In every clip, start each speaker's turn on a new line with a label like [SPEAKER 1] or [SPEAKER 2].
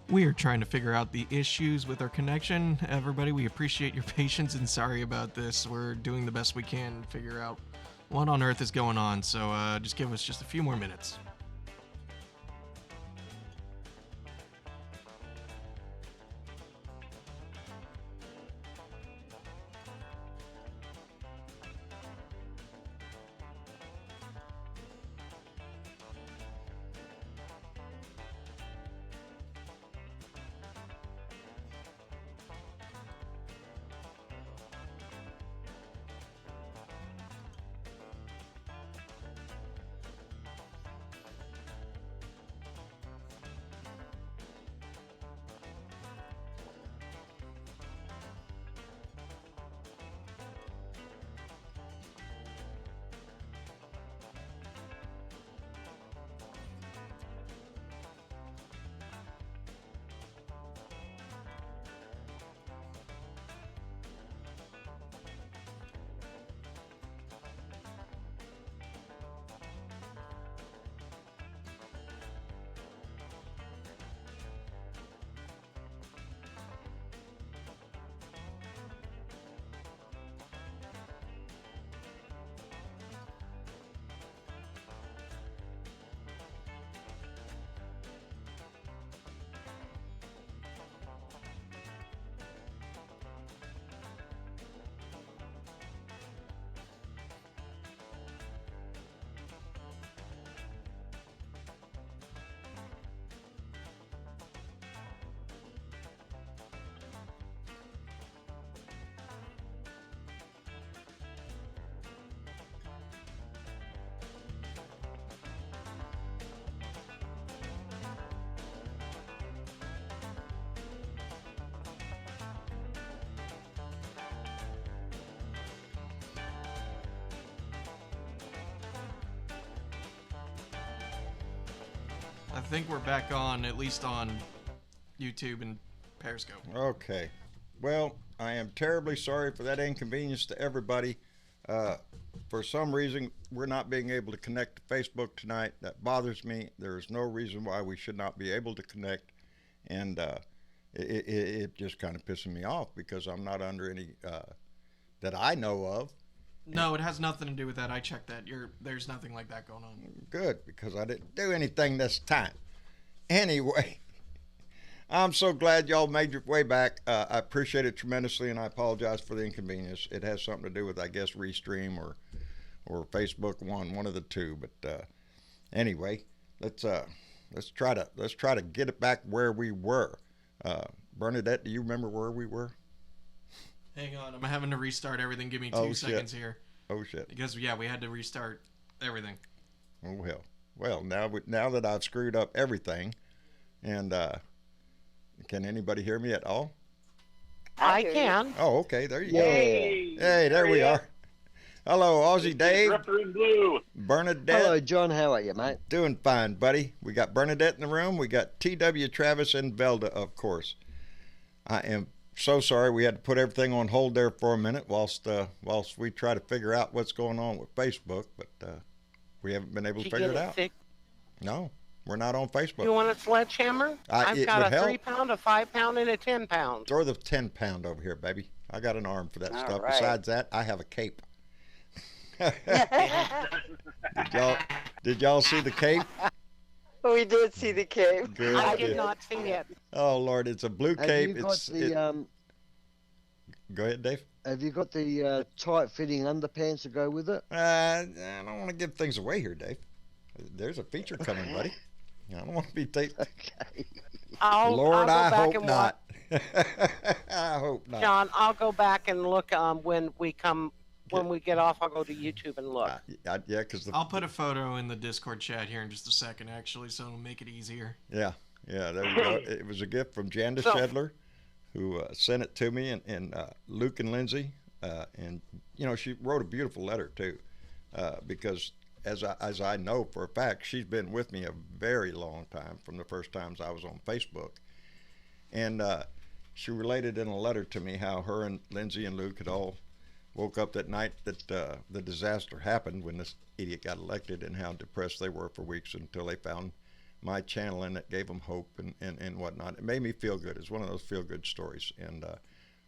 [SPEAKER 1] We are trying to figure out the issues with our connection. Everybody, we appreciate your patience and sorry about this. We're doing the best we can to figure out what on earth is going on, so just give us just a few more minutes. I think we're back on, at least on YouTube and Periscope.
[SPEAKER 2] Okay. Well, I am terribly sorry for that inconvenience to everybody. For some reason, we're not being able to connect to Facebook tonight. That bothers me. There is no reason why we should not be able to connect. And it just kind of pissing me off because I'm not under any, that I know of.
[SPEAKER 1] No, it has nothing to do with that. I checked that. There's nothing like that going on.
[SPEAKER 2] Good, because I didn't do anything this time. Anyway, I'm so glad y'all made your way back. I appreciate it tremendously, and I apologize for the inconvenience. It has something to do with, I guess, Restream or Facebook one of the two. But anyway, let's try to get it back where we were. Bernadette, do you remember where we were?
[SPEAKER 1] Hang on, I'm having to restart everything. Give me 2 seconds here.
[SPEAKER 2] Oh shit!
[SPEAKER 1] Because we had to restart everything.
[SPEAKER 2] Oh hell! Well, now that I've screwed up everything, and can anybody hear me at all?
[SPEAKER 3] I can.
[SPEAKER 2] Oh, okay. There you
[SPEAKER 3] go.
[SPEAKER 2] Hey, there we are. Hello, Aussie Dave.
[SPEAKER 4] Ripper in blue.
[SPEAKER 2] Bernadette.
[SPEAKER 5] Hello, John. How are you, mate?
[SPEAKER 2] Doing fine, buddy. We got Bernadette in the room. We got T.W. Travis and Velda, of course. I am so sorry we had to put everything on hold there for a minute whilst we try to figure out what's going on with Facebook, but we haven't been able to figure it out. No, we're not on Facebook.
[SPEAKER 3] You want a sledgehammer? I've got a 3-pound, a 5-pound, and a 10-pound.
[SPEAKER 2] Throw the 10-pound over here, baby. I got an arm for that stuff.
[SPEAKER 3] Right.
[SPEAKER 2] Besides that, I have a cape. Did y'all see the cape?
[SPEAKER 6] We did see the cape.
[SPEAKER 2] Good.
[SPEAKER 3] I did not see it.
[SPEAKER 2] Oh Lord, it's a blue cape.
[SPEAKER 5] Have you got
[SPEAKER 2] Go ahead, Dave.
[SPEAKER 5] Have you got the tight-fitting underpants to go with it?
[SPEAKER 2] I don't want to give things away here, Dave. There's a feature coming, buddy. I don't want to be taken.
[SPEAKER 5] Okay.
[SPEAKER 2] Lord, I hope
[SPEAKER 3] and
[SPEAKER 2] not. I hope not.
[SPEAKER 3] John, I'll go back and look when we get off. I'll go to YouTube and look.
[SPEAKER 2] Yeah, because
[SPEAKER 1] I'll put a photo in the Discord chat here in just a second, actually, so it'll make it easier.
[SPEAKER 2] Yeah, there you go. It was a gift from Janda Shedler, who sent it to me, and Luke and Lindsay, and she wrote a beautiful letter too, because as I know for a fact, she's been with me a very long time from the first times I was on Facebook, and she related in a letter to me how her and Lindsay and Luke had all woke up that night that the disaster happened when this idiot got elected, and how depressed they were for weeks until they found my channel in it, gave them hope and whatnot. It made me feel good. It's one of those feel good stories. And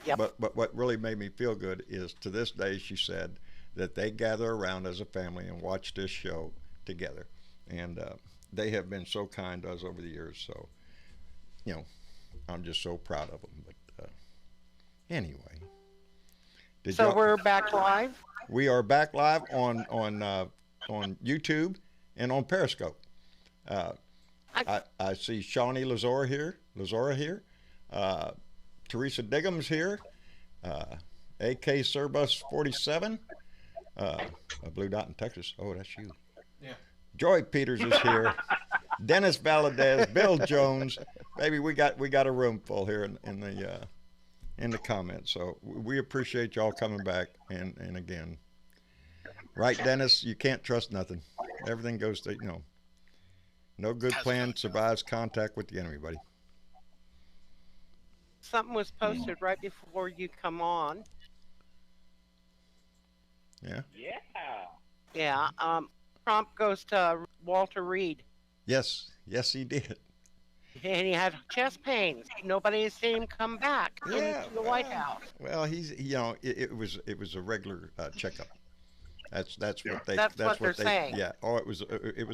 [SPEAKER 3] Yep.
[SPEAKER 2] but what really made me feel good is to this day she said that they gather around as a family and watch this show together. And they have been so kind to us over the years. So, you know, I'm just so proud of them. But anyway.
[SPEAKER 3] So we're back live?
[SPEAKER 2] We are back live on YouTube and on Periscope. I see Shawnee Lazora here. Teresa Diggum's here. AK Surbus 47. A blue dot in Texas. Oh, that's you.
[SPEAKER 1] Yeah.
[SPEAKER 2] Joy Peters is here. Dennis Valadez, Bill Jones. Baby, we got a room full here in the comments. So we appreciate y'all coming back. And again, right, Dennis, you can't trust nothing. Everything goes to, no good plan survives contact with the enemy, buddy.
[SPEAKER 3] Something was posted right before you come on.
[SPEAKER 2] Yeah.
[SPEAKER 3] Yeah. Trump goes to Walter Reed.
[SPEAKER 2] Yes, he did.
[SPEAKER 3] And he had chest pains. Nobody has seen him come back into the White House.
[SPEAKER 2] Well, he's it was a regular checkup. That's what
[SPEAKER 3] they're saying.
[SPEAKER 2] Yeah. Oh, it was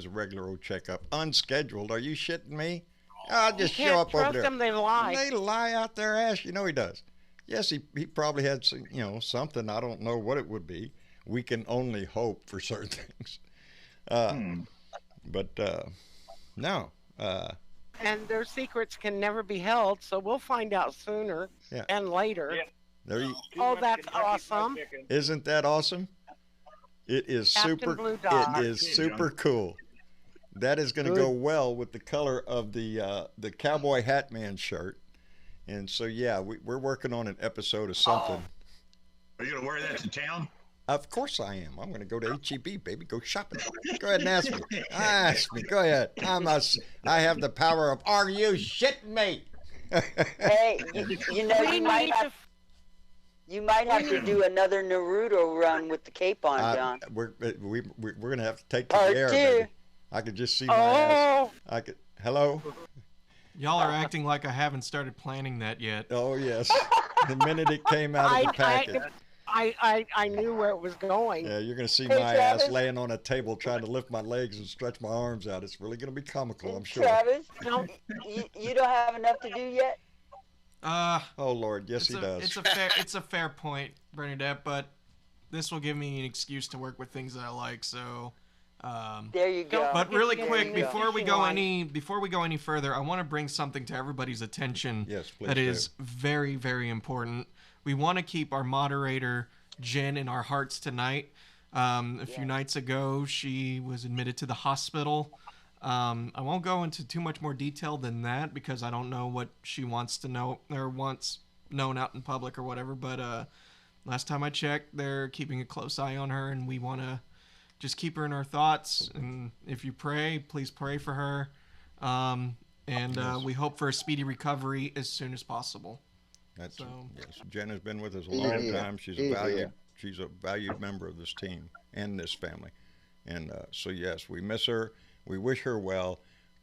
[SPEAKER 2] a regular old checkup, unscheduled. Are you shitting me? I'll just
[SPEAKER 3] You
[SPEAKER 2] show
[SPEAKER 3] can't
[SPEAKER 2] up over
[SPEAKER 3] trust
[SPEAKER 2] there.
[SPEAKER 3] them, they lie.
[SPEAKER 2] They lie out their ass. You know he does. Yes, he probably had some, something. I don't know what it would be. We can only hope for certain things. But no.
[SPEAKER 3] And their secrets can never be held, so we'll find out sooner and later.
[SPEAKER 2] Yeah.
[SPEAKER 3] That's awesome.
[SPEAKER 2] Isn't that awesome? It is
[SPEAKER 3] Captain Blue Dot.
[SPEAKER 2] It is super cool. That is going to go well with the color of the Cowboy Hat Man shirt. And so, yeah, we're working on an episode of something.
[SPEAKER 4] Are you going to wear that to town?
[SPEAKER 2] Of course I am. I'm going to go to HEB, baby. Go shopping. Go ahead and ask me. Ask me. Go ahead. I have the power of, are you shitting me?
[SPEAKER 6] Hey, you might have to do another Naruto run with the cape on, John.
[SPEAKER 2] We're going to have to take to
[SPEAKER 6] Part
[SPEAKER 2] the air,
[SPEAKER 6] two.
[SPEAKER 2] baby. I could just see my ass. Hello?
[SPEAKER 1] Y'all are acting like I haven't started planning that yet.
[SPEAKER 2] Oh, yes. The minute it came out of the package.
[SPEAKER 3] I knew where it was going.
[SPEAKER 2] Yeah, you're going to see
[SPEAKER 6] Hey,
[SPEAKER 2] my
[SPEAKER 6] Travis.
[SPEAKER 2] ass laying on a table trying to lift my legs and stretch my arms out. It's really going to be comical, I'm sure.
[SPEAKER 6] Travis,
[SPEAKER 3] No.
[SPEAKER 6] you don't have enough to do yet?
[SPEAKER 2] Oh, Lord, yes, he does.
[SPEAKER 1] It's a fair point, Bernadette, but this will give me an excuse to work with things that I like, so...
[SPEAKER 6] There you go.
[SPEAKER 1] But really
[SPEAKER 3] There
[SPEAKER 1] quick,
[SPEAKER 3] you
[SPEAKER 1] before we
[SPEAKER 3] go.
[SPEAKER 1] go any further, I want to bring something to everybody's attention
[SPEAKER 2] Yes, please
[SPEAKER 1] that
[SPEAKER 2] do.
[SPEAKER 1] is very, very important. We want to keep our moderator, Jen, in our hearts tonight. A few nights ago, she was admitted to the hospital. I won't go into too much more detail than that because I don't know what she wants to know or wants known out in public or whatever. But last time I checked, they're keeping a close eye on her, and we want to just keep her in our thoughts. And if you pray, please pray for her. We hope for a speedy recovery as soon as possible.
[SPEAKER 2] Yes, Jen has been with us a long time. She's a valued member of this team and this family. And so, yes, we miss her. We wish her well.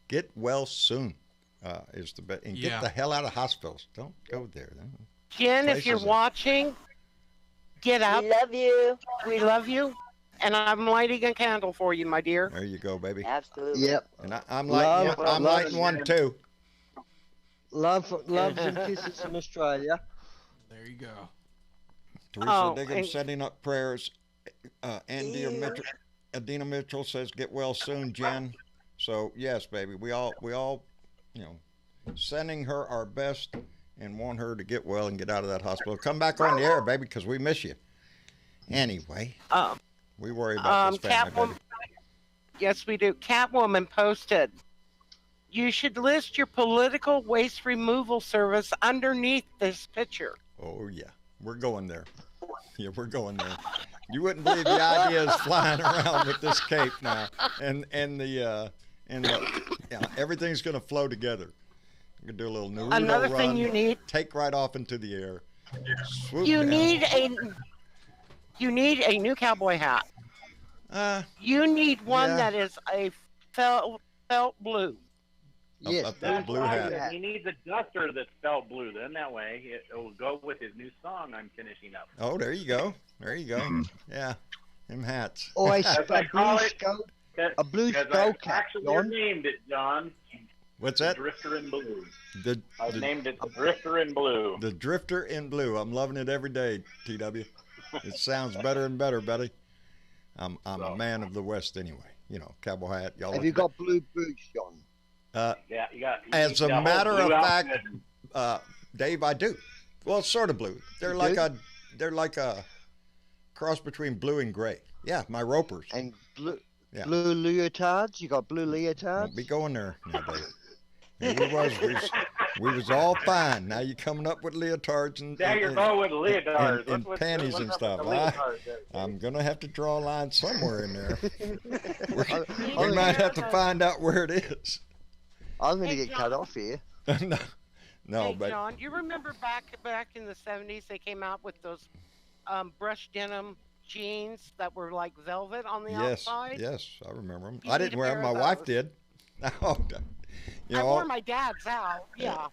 [SPEAKER 2] Get well soon is the best. And get the hell out of hospitals. Don't go there.
[SPEAKER 3] Jen, if you're watching, get out.
[SPEAKER 6] We love you.
[SPEAKER 3] We love you. And I'm lighting a candle for you, my dear.
[SPEAKER 2] There you go, baby.
[SPEAKER 6] Absolutely.
[SPEAKER 5] Yep.
[SPEAKER 2] And I'm lighting one too.
[SPEAKER 5] Loves and kisses from Australia.
[SPEAKER 1] There you go.
[SPEAKER 2] Teresa Diggum setting up prayers. Adina Mitchell says, "Get well soon, Jen." So yes, baby, we all, sending her our best and want her to get well and get out of that hospital. Come back on the air, baby, because we miss you. Anyway, we worry about this family, baby.
[SPEAKER 3] Yes, we do. Catwoman posted, you should list your political waste removal service underneath this picture.
[SPEAKER 2] Oh yeah, we're going there. Yeah, we're going there. You wouldn't believe the ideas flying around with this cape now, and everything's gonna flow together. You can do a little Naruto
[SPEAKER 3] Another
[SPEAKER 2] run,
[SPEAKER 3] thing you need.
[SPEAKER 2] Take right off into the air. Swoop
[SPEAKER 3] You
[SPEAKER 2] down.
[SPEAKER 3] need a new cowboy hat. You need one that is a felt blue.
[SPEAKER 5] Yes,
[SPEAKER 2] a blue hat.
[SPEAKER 5] hat.
[SPEAKER 7] He needs a duster that's spelled blue. Then that way it will go with his new song I'm finishing up.
[SPEAKER 2] Oh, there you go. There you go. Yeah, them hats.
[SPEAKER 5] Or a,
[SPEAKER 7] As
[SPEAKER 5] a
[SPEAKER 7] I call
[SPEAKER 5] blue
[SPEAKER 7] it,
[SPEAKER 5] skull.
[SPEAKER 7] Because
[SPEAKER 5] A blue
[SPEAKER 7] I
[SPEAKER 5] skull cap,
[SPEAKER 7] actually
[SPEAKER 5] John.
[SPEAKER 7] named it, John.
[SPEAKER 2] What's
[SPEAKER 7] The
[SPEAKER 2] that?
[SPEAKER 7] Drifter in Blue.
[SPEAKER 2] The,
[SPEAKER 7] I
[SPEAKER 2] the,
[SPEAKER 7] named it the Drifter in Blue.
[SPEAKER 2] the Drifter in Blue. I'm loving it every day, TW. It sounds better and better, buddy. I'm a man of the West anyway. You know, cowboy hat. Y'all.
[SPEAKER 5] Have you got blue boots, John?
[SPEAKER 7] Yeah, you got.
[SPEAKER 2] As
[SPEAKER 7] you
[SPEAKER 2] a
[SPEAKER 7] got
[SPEAKER 2] matter
[SPEAKER 7] whole
[SPEAKER 2] of
[SPEAKER 7] blue
[SPEAKER 2] fact,
[SPEAKER 7] outfit.
[SPEAKER 2] Dave, I do. Well, sort of blue. They're
[SPEAKER 5] You
[SPEAKER 2] like
[SPEAKER 5] do?
[SPEAKER 2] they're like a cross between blue and gray. Yeah, my ropers.
[SPEAKER 5] And blue,
[SPEAKER 2] Yeah.
[SPEAKER 5] blue leotards? You got blue leotards?
[SPEAKER 2] Won't be going there now, Dave. Here we was all fine. Now you coming up with leotards and
[SPEAKER 7] Now you're going with leotards.
[SPEAKER 2] and
[SPEAKER 7] What's
[SPEAKER 2] panties
[SPEAKER 7] what's
[SPEAKER 2] and
[SPEAKER 7] up
[SPEAKER 2] stuff.
[SPEAKER 7] with the leotards there?
[SPEAKER 2] I'm gonna have to draw a line somewhere in there.
[SPEAKER 5] I'm
[SPEAKER 2] We might have to find out where it is.
[SPEAKER 5] going to
[SPEAKER 3] Hey,
[SPEAKER 5] get
[SPEAKER 3] John.
[SPEAKER 5] cut off here.
[SPEAKER 2] no,
[SPEAKER 3] Hey,
[SPEAKER 2] but
[SPEAKER 3] John, you remember back in the 70s they came out with those brushed denim jeans that were like velvet on the
[SPEAKER 2] yes,
[SPEAKER 3] outside?
[SPEAKER 2] yes, I remember them.
[SPEAKER 3] You
[SPEAKER 2] I
[SPEAKER 3] need
[SPEAKER 2] didn't
[SPEAKER 3] a
[SPEAKER 2] wear
[SPEAKER 3] pair
[SPEAKER 2] them.
[SPEAKER 3] of
[SPEAKER 2] My wife
[SPEAKER 3] those.
[SPEAKER 2] did. Oh, you
[SPEAKER 3] I
[SPEAKER 2] know,
[SPEAKER 3] wore my dad's out. Yeah.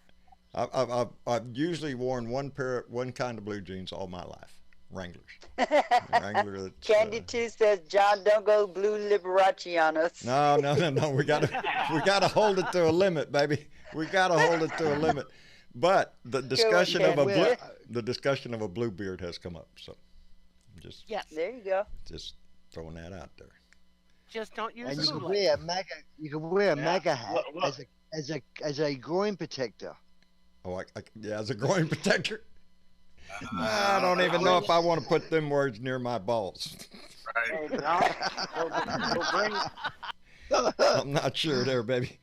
[SPEAKER 2] I've usually worn one kind of blue jeans all my life. Wranglers. Wrangler. That's,
[SPEAKER 6] Candy 2 says, John, don't go blue Liberace on us.
[SPEAKER 2] No. We gotta hold it to a limit, baby. We gotta hold it to a limit. But the discussion of the discussion of a blue beard has come up. So, just
[SPEAKER 3] Yes.
[SPEAKER 6] There you go.
[SPEAKER 2] throwing that out there.
[SPEAKER 3] Just don't use
[SPEAKER 5] And you can
[SPEAKER 3] Kool-Aid.
[SPEAKER 5] wear a MAGA. You can wear a
[SPEAKER 7] Yeah.
[SPEAKER 5] MAGA hat
[SPEAKER 7] Look.
[SPEAKER 5] as a groin protector.
[SPEAKER 2] Oh, yeah, as a groin protector. I don't even know if I want to put them words near my balls.
[SPEAKER 7] Hey, John, we'll bring,
[SPEAKER 2] I'm not sure there, baby.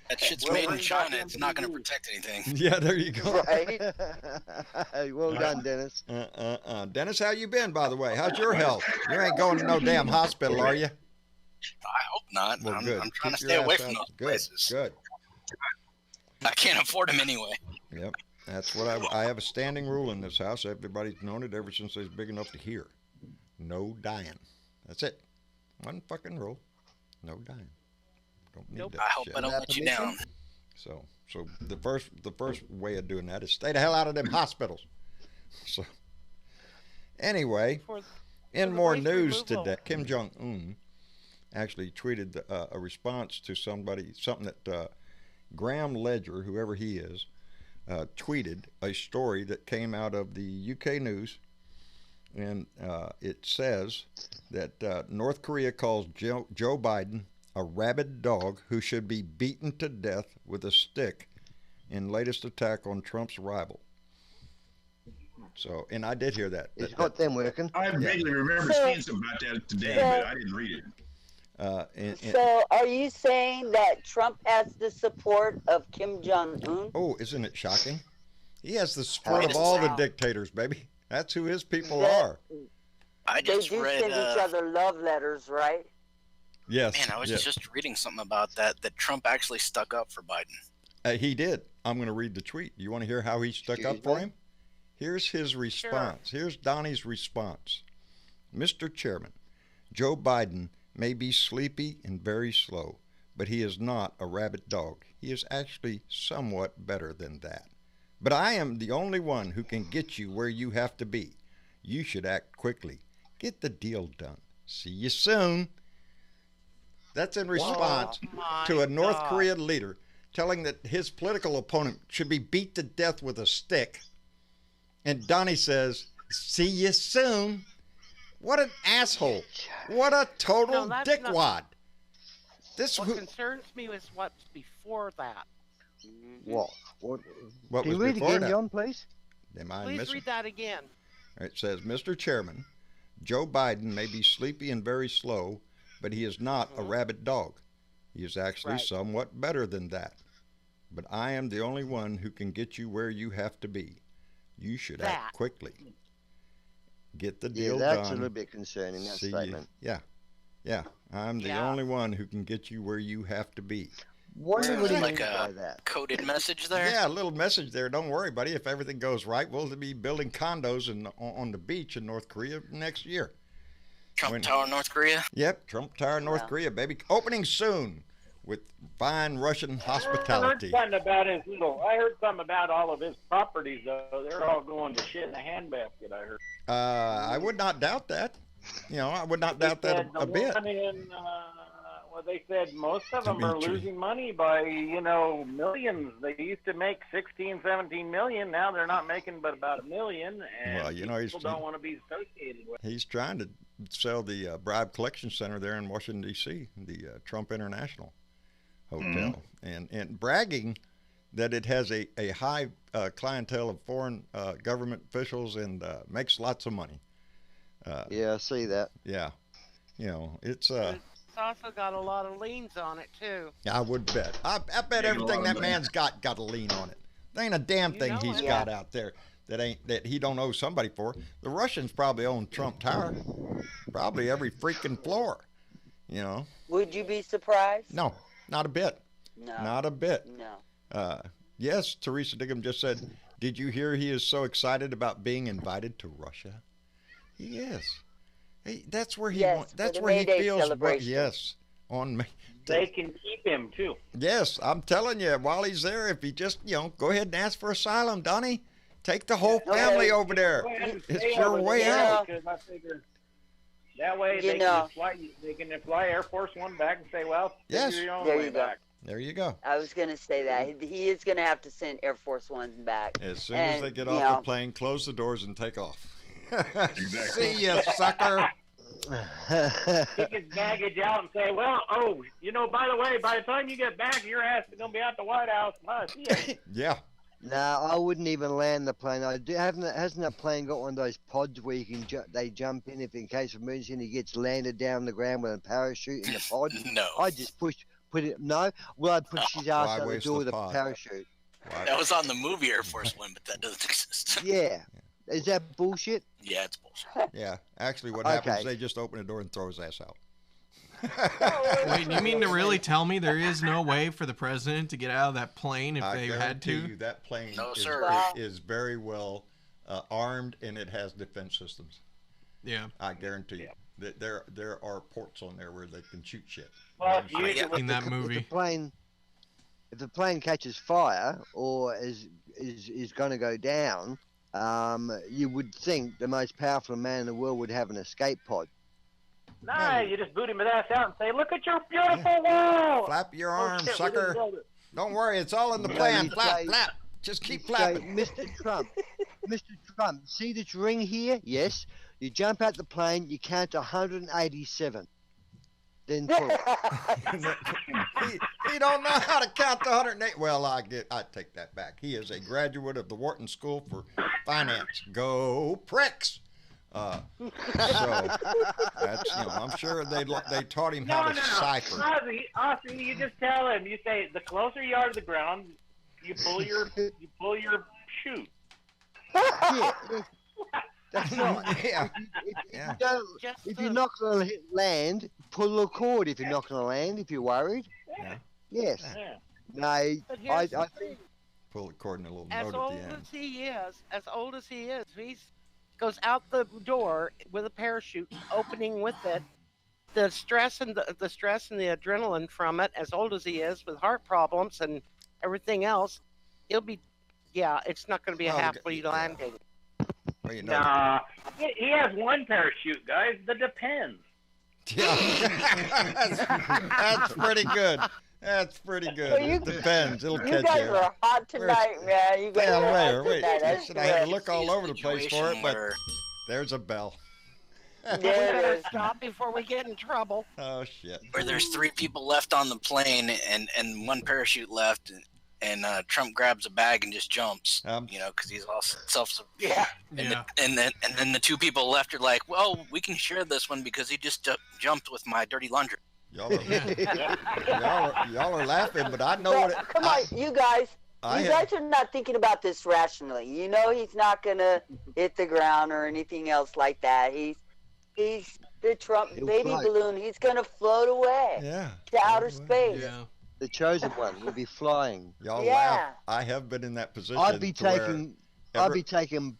[SPEAKER 8] That shit's
[SPEAKER 7] Well,
[SPEAKER 8] made in
[SPEAKER 7] bring
[SPEAKER 8] China.
[SPEAKER 7] back
[SPEAKER 8] It's not going to
[SPEAKER 7] MTV.
[SPEAKER 8] protect anything.
[SPEAKER 2] Yeah, there you go.
[SPEAKER 6] Right?
[SPEAKER 5] Well done, Dennis.
[SPEAKER 2] Dennis, how you been, by the way? How's your health? You ain't going to no damn hospital, are you?
[SPEAKER 8] I hope not.
[SPEAKER 2] Well,
[SPEAKER 8] I'm
[SPEAKER 2] good.
[SPEAKER 8] trying to
[SPEAKER 2] Keep
[SPEAKER 8] stay
[SPEAKER 2] your
[SPEAKER 8] away
[SPEAKER 2] ass
[SPEAKER 8] from
[SPEAKER 2] out.
[SPEAKER 8] those
[SPEAKER 2] Good,
[SPEAKER 8] places.
[SPEAKER 2] good.
[SPEAKER 8] I can't afford them anyway.
[SPEAKER 2] Yep, that's what I have a standing rule in this house. Everybody's known it ever since they was big enough to hear. No dying. That's it. One fucking rule. No dying. Don't need
[SPEAKER 3] Nope.
[SPEAKER 2] that
[SPEAKER 8] I hope
[SPEAKER 2] shit.
[SPEAKER 8] I don't let you down.
[SPEAKER 2] So the first way of doing that is stay the hell out of them hospitals. So anyway,
[SPEAKER 3] For
[SPEAKER 2] in
[SPEAKER 3] the
[SPEAKER 2] more
[SPEAKER 3] waste
[SPEAKER 2] news
[SPEAKER 3] removal.
[SPEAKER 2] today, Kim Jong-un actually tweeted a response to something that Graham Ledger, whoever he is, tweeted a story that came out of the UK news, and it says that North Korea calls Joe Biden a rabid dog who should be beaten to death with a stick in latest attack on Trump's rival. So, and I did hear that.
[SPEAKER 5] It's got them working.
[SPEAKER 4] I vaguely remember
[SPEAKER 6] So-
[SPEAKER 4] seeing something about that today,
[SPEAKER 6] so-
[SPEAKER 4] but I didn't read it.
[SPEAKER 2] And
[SPEAKER 6] So are you saying that Trump has the support of Kim Jong-un?
[SPEAKER 2] oh, isn't it shocking? He has the support of
[SPEAKER 8] just-
[SPEAKER 2] all the
[SPEAKER 3] Wow.
[SPEAKER 2] dictators, baby. That's who his people
[SPEAKER 6] That-
[SPEAKER 2] are.
[SPEAKER 8] I
[SPEAKER 6] They
[SPEAKER 8] just
[SPEAKER 6] do
[SPEAKER 8] read.
[SPEAKER 6] send each other love letters, right?
[SPEAKER 2] Yes.
[SPEAKER 8] Man, I was
[SPEAKER 2] yes.
[SPEAKER 8] just reading something about that Trump actually stuck up for Biden.
[SPEAKER 2] He did. I'm going to read the tweet. You want to hear how he stuck
[SPEAKER 5] Excuse
[SPEAKER 2] up for
[SPEAKER 5] me?
[SPEAKER 2] him? Here's his response. Here's Donnie's response. Mr. Chairman, Joe Biden may be sleepy and very slow, but he is not a rabid dog. He is actually somewhat better than that. But I am the only one who can get you where you have to be. You should act quickly. Get the deal done. See you soon. That's in response
[SPEAKER 3] my
[SPEAKER 2] to a North
[SPEAKER 3] God.
[SPEAKER 2] Korean leader telling that his political opponent should be beat to death with a stick. And Donnie says, see you soon. What an asshole. What a total
[SPEAKER 3] No, that's
[SPEAKER 2] dickwad. This
[SPEAKER 3] What
[SPEAKER 2] who,
[SPEAKER 3] concerns me is what's before that.
[SPEAKER 5] What?
[SPEAKER 2] what
[SPEAKER 5] Can
[SPEAKER 2] was
[SPEAKER 5] you read
[SPEAKER 2] before
[SPEAKER 5] again,
[SPEAKER 2] that?
[SPEAKER 5] John, please?
[SPEAKER 2] Am I
[SPEAKER 3] Please
[SPEAKER 2] missing?
[SPEAKER 3] read that again.
[SPEAKER 2] It says, Mr. Chairman, Joe Biden may be sleepy and very slow, but he is not a rabid dog. He is actually
[SPEAKER 3] Right.
[SPEAKER 2] somewhat better than that. But I am the only one who can get you where you have to be. You should
[SPEAKER 3] That.
[SPEAKER 2] act quickly. Get the
[SPEAKER 5] Yeah,
[SPEAKER 2] deal
[SPEAKER 5] that's
[SPEAKER 2] done.
[SPEAKER 5] a little bit concerning, that
[SPEAKER 2] See you.
[SPEAKER 5] statement.
[SPEAKER 2] Yeah. I'm the
[SPEAKER 3] Yeah.
[SPEAKER 2] only one who can get you where you have to be.
[SPEAKER 5] What do
[SPEAKER 8] Sounds
[SPEAKER 5] you
[SPEAKER 8] like
[SPEAKER 5] mean
[SPEAKER 8] a-
[SPEAKER 5] by that?
[SPEAKER 8] Coded message there.
[SPEAKER 2] Yeah, a little message there. Don't worry, buddy. If everything goes right, we'll be building condos on the beach in North Korea next year.
[SPEAKER 8] Trump
[SPEAKER 2] When-
[SPEAKER 8] Tower, North Korea.
[SPEAKER 2] Yep, Trump Tower, North
[SPEAKER 6] Yeah.
[SPEAKER 2] Korea, baby. Opening soon. with fine Russian
[SPEAKER 7] I heard
[SPEAKER 2] hospitality.
[SPEAKER 7] something about I heard something about all of his properties, though. They're all going to shit in a handbasket, I heard.
[SPEAKER 2] I would not doubt that. I would not doubt that a bit.
[SPEAKER 7] Well, they said most of them are
[SPEAKER 2] Dimitri.
[SPEAKER 7] losing money by, millions. They used to make 16, 17 million. Now they're not making but about $1 million. And
[SPEAKER 2] Well,
[SPEAKER 7] people don't want to be associated with it.
[SPEAKER 2] He's trying to sell the Bribe Collection Center there in Washington, D.C., the Trump International Hotel, and bragging that it has a high clientele of foreign government officials and makes lots of money.
[SPEAKER 5] Yeah, I see that.
[SPEAKER 2] Yeah. It's
[SPEAKER 3] It's also got a lot of liens on it too.
[SPEAKER 2] I would bet. I bet everything that man's got a lien on it. There ain't a damn thing he's got out there that he don't owe somebody for. The Russians probably own Trump Tower, probably every freaking floor.
[SPEAKER 6] Would you be surprised?
[SPEAKER 2] No, not a bit.
[SPEAKER 6] No.
[SPEAKER 2] Not a bit.
[SPEAKER 6] No.
[SPEAKER 2] Yes, Teresa Diggum just said, did you hear he is so excited about being invited to Russia? He is. That's where he
[SPEAKER 6] Yes,
[SPEAKER 2] that's
[SPEAKER 6] for the
[SPEAKER 2] where he
[SPEAKER 6] May Day
[SPEAKER 2] feels.
[SPEAKER 6] celebration.
[SPEAKER 2] Yes, on May.
[SPEAKER 7] They can keep him, too.
[SPEAKER 2] Yes, I'm telling you, while he's there, if he just, go ahead and ask for asylum, Donnie. Take the whole family over there.
[SPEAKER 7] Go ahead and
[SPEAKER 2] It's
[SPEAKER 7] stay
[SPEAKER 2] your
[SPEAKER 7] over
[SPEAKER 2] way
[SPEAKER 7] there,
[SPEAKER 2] out.
[SPEAKER 7] Because I figure that way
[SPEAKER 6] You
[SPEAKER 7] they
[SPEAKER 6] know.
[SPEAKER 7] can fly Air Force One back and say, well,
[SPEAKER 2] Yes.
[SPEAKER 7] figure your own
[SPEAKER 6] There
[SPEAKER 7] way
[SPEAKER 6] you go.
[SPEAKER 7] back.
[SPEAKER 2] There you go.
[SPEAKER 6] I was going to say that. He is going to have to send Air Force Ones back.
[SPEAKER 2] As soon as
[SPEAKER 6] And,
[SPEAKER 2] they get
[SPEAKER 6] you
[SPEAKER 2] off
[SPEAKER 6] know.
[SPEAKER 2] the plane, close the doors and take off.
[SPEAKER 4] Exactly.
[SPEAKER 2] See ya, sucker.
[SPEAKER 7] Take his baggage out and say, well, by the way, by the time you get back, your ass is going to be at the White House. See ya.
[SPEAKER 2] Yeah.
[SPEAKER 5] No, I wouldn't even land the plane. Hasn't that plane got one of those pods where you can they jump in in case of emergency and he gets landed down the ground with a parachute in the pod?
[SPEAKER 8] No.
[SPEAKER 5] I just put it. No, well, I'd push his ass
[SPEAKER 2] Why
[SPEAKER 5] out the
[SPEAKER 2] waste
[SPEAKER 5] door
[SPEAKER 2] the
[SPEAKER 5] with a
[SPEAKER 2] pod?
[SPEAKER 5] parachute.
[SPEAKER 8] That was on the movie Air Force One, but that doesn't exist.
[SPEAKER 5] Yeah, is that bullshit?
[SPEAKER 8] Yeah, it's bullshit.
[SPEAKER 2] Yeah. Actually, what happens is
[SPEAKER 5] Okay.
[SPEAKER 2] they just open the door and throw his ass out.
[SPEAKER 1] Wait, you mean to really tell me there is no way for the president to get out of that plane if
[SPEAKER 2] I
[SPEAKER 1] they had
[SPEAKER 2] guarantee
[SPEAKER 1] to?
[SPEAKER 2] you that plane
[SPEAKER 8] No,
[SPEAKER 2] is,
[SPEAKER 8] sir.
[SPEAKER 6] Wow.
[SPEAKER 2] is very well armed and it has defense systems.
[SPEAKER 1] Yeah.
[SPEAKER 2] I guarantee you that there are ports on there where they can shoot shit.
[SPEAKER 7] Well,
[SPEAKER 2] You know what I'm
[SPEAKER 7] you-
[SPEAKER 2] saying?
[SPEAKER 1] In that movie.
[SPEAKER 5] If the plane catches fire or is going to go down, you would think the most powerful man in the world would have an escape pod.
[SPEAKER 7] Nah, you just boot him his ass out and say, look at your beautiful wall.
[SPEAKER 2] Flap your
[SPEAKER 7] Oh,
[SPEAKER 2] arms,
[SPEAKER 7] shit, we didn't
[SPEAKER 2] sucker.
[SPEAKER 7] build it.
[SPEAKER 2] Don't worry, it's all in the
[SPEAKER 5] No,
[SPEAKER 2] plan.
[SPEAKER 5] you
[SPEAKER 2] Flap,
[SPEAKER 5] say-
[SPEAKER 2] flap. Just keep
[SPEAKER 5] So,
[SPEAKER 2] flapping.
[SPEAKER 5] Mr. Trump, see this ring here? Yes. You jump out the plane, you count to 187. Then pull.
[SPEAKER 2] he don't know how to count to 108. Well, I take that back. He is a graduate of the Wharton School for Finance. Go pricks! So that's I'm sure they taught him how to cipher.
[SPEAKER 7] Ozzy, you just tell him. You say the closer you are to the ground, you pull your chute.
[SPEAKER 5] Yeah, that's right.
[SPEAKER 2] Yeah.
[SPEAKER 5] If
[SPEAKER 2] Yeah.
[SPEAKER 5] you don't,
[SPEAKER 3] Just
[SPEAKER 5] if
[SPEAKER 3] the-
[SPEAKER 5] you're not going to land, pull the cord. If you're not going to land, if you're worried.
[SPEAKER 2] Yeah.
[SPEAKER 5] Yes.
[SPEAKER 7] Yeah.
[SPEAKER 5] No,
[SPEAKER 3] But
[SPEAKER 5] I
[SPEAKER 3] here's the
[SPEAKER 5] think
[SPEAKER 2] Pull the cord in a little
[SPEAKER 3] as
[SPEAKER 2] note
[SPEAKER 3] old
[SPEAKER 2] at the end.
[SPEAKER 3] as he is, he goes out the door with a parachute, opening with it. The stress and the adrenaline from it, as old as he is, with heart problems and everything else, it's not going to be a
[SPEAKER 2] Well,
[SPEAKER 3] happy
[SPEAKER 2] yeah.
[SPEAKER 3] landing.
[SPEAKER 2] Well, you know.
[SPEAKER 7] Nah, he has one parachute, guys. That depends.
[SPEAKER 2] Yeah. That's pretty good. That's pretty good.
[SPEAKER 6] Well,
[SPEAKER 2] It depends. It'll
[SPEAKER 6] You
[SPEAKER 2] catch
[SPEAKER 6] guys
[SPEAKER 2] you.
[SPEAKER 6] are hot tonight, man. You guys
[SPEAKER 2] Yeah,
[SPEAKER 6] are hot
[SPEAKER 2] wait.
[SPEAKER 6] tonight. That's
[SPEAKER 2] Listen, I had to
[SPEAKER 6] great.
[SPEAKER 2] look all over the place for it,
[SPEAKER 8] Situation
[SPEAKER 2] but
[SPEAKER 8] where
[SPEAKER 2] there's a bell.
[SPEAKER 3] We
[SPEAKER 6] There it
[SPEAKER 3] better
[SPEAKER 6] is.
[SPEAKER 3] stop before we get in trouble.
[SPEAKER 2] Oh shit.
[SPEAKER 8] there's 3 people left on the plane and one parachute left and Trump grabs a bag and just jumps, because he's all self.
[SPEAKER 7] Yeah.
[SPEAKER 1] Yeah.
[SPEAKER 8] And then the 2 people left are like, well, we can share this one because he just jumped with my dirty laundry.
[SPEAKER 2] Y'all are laughing, but I know what it,
[SPEAKER 6] Come on, you guys.
[SPEAKER 2] I
[SPEAKER 6] You
[SPEAKER 2] have-
[SPEAKER 6] guys are not thinking about this rationally. You know he's not gonna hit the ground or anything else like that. He's the Trump
[SPEAKER 5] He'll
[SPEAKER 6] baby
[SPEAKER 5] fly.
[SPEAKER 6] balloon. He's gonna float away
[SPEAKER 2] Yeah.
[SPEAKER 6] to outer space.
[SPEAKER 1] Yeah.
[SPEAKER 5] the chosen one will be flying.
[SPEAKER 2] Y'all
[SPEAKER 6] Yeah.
[SPEAKER 2] laugh. I have been in that position.
[SPEAKER 5] I'd be
[SPEAKER 2] to where
[SPEAKER 5] taking
[SPEAKER 2] every-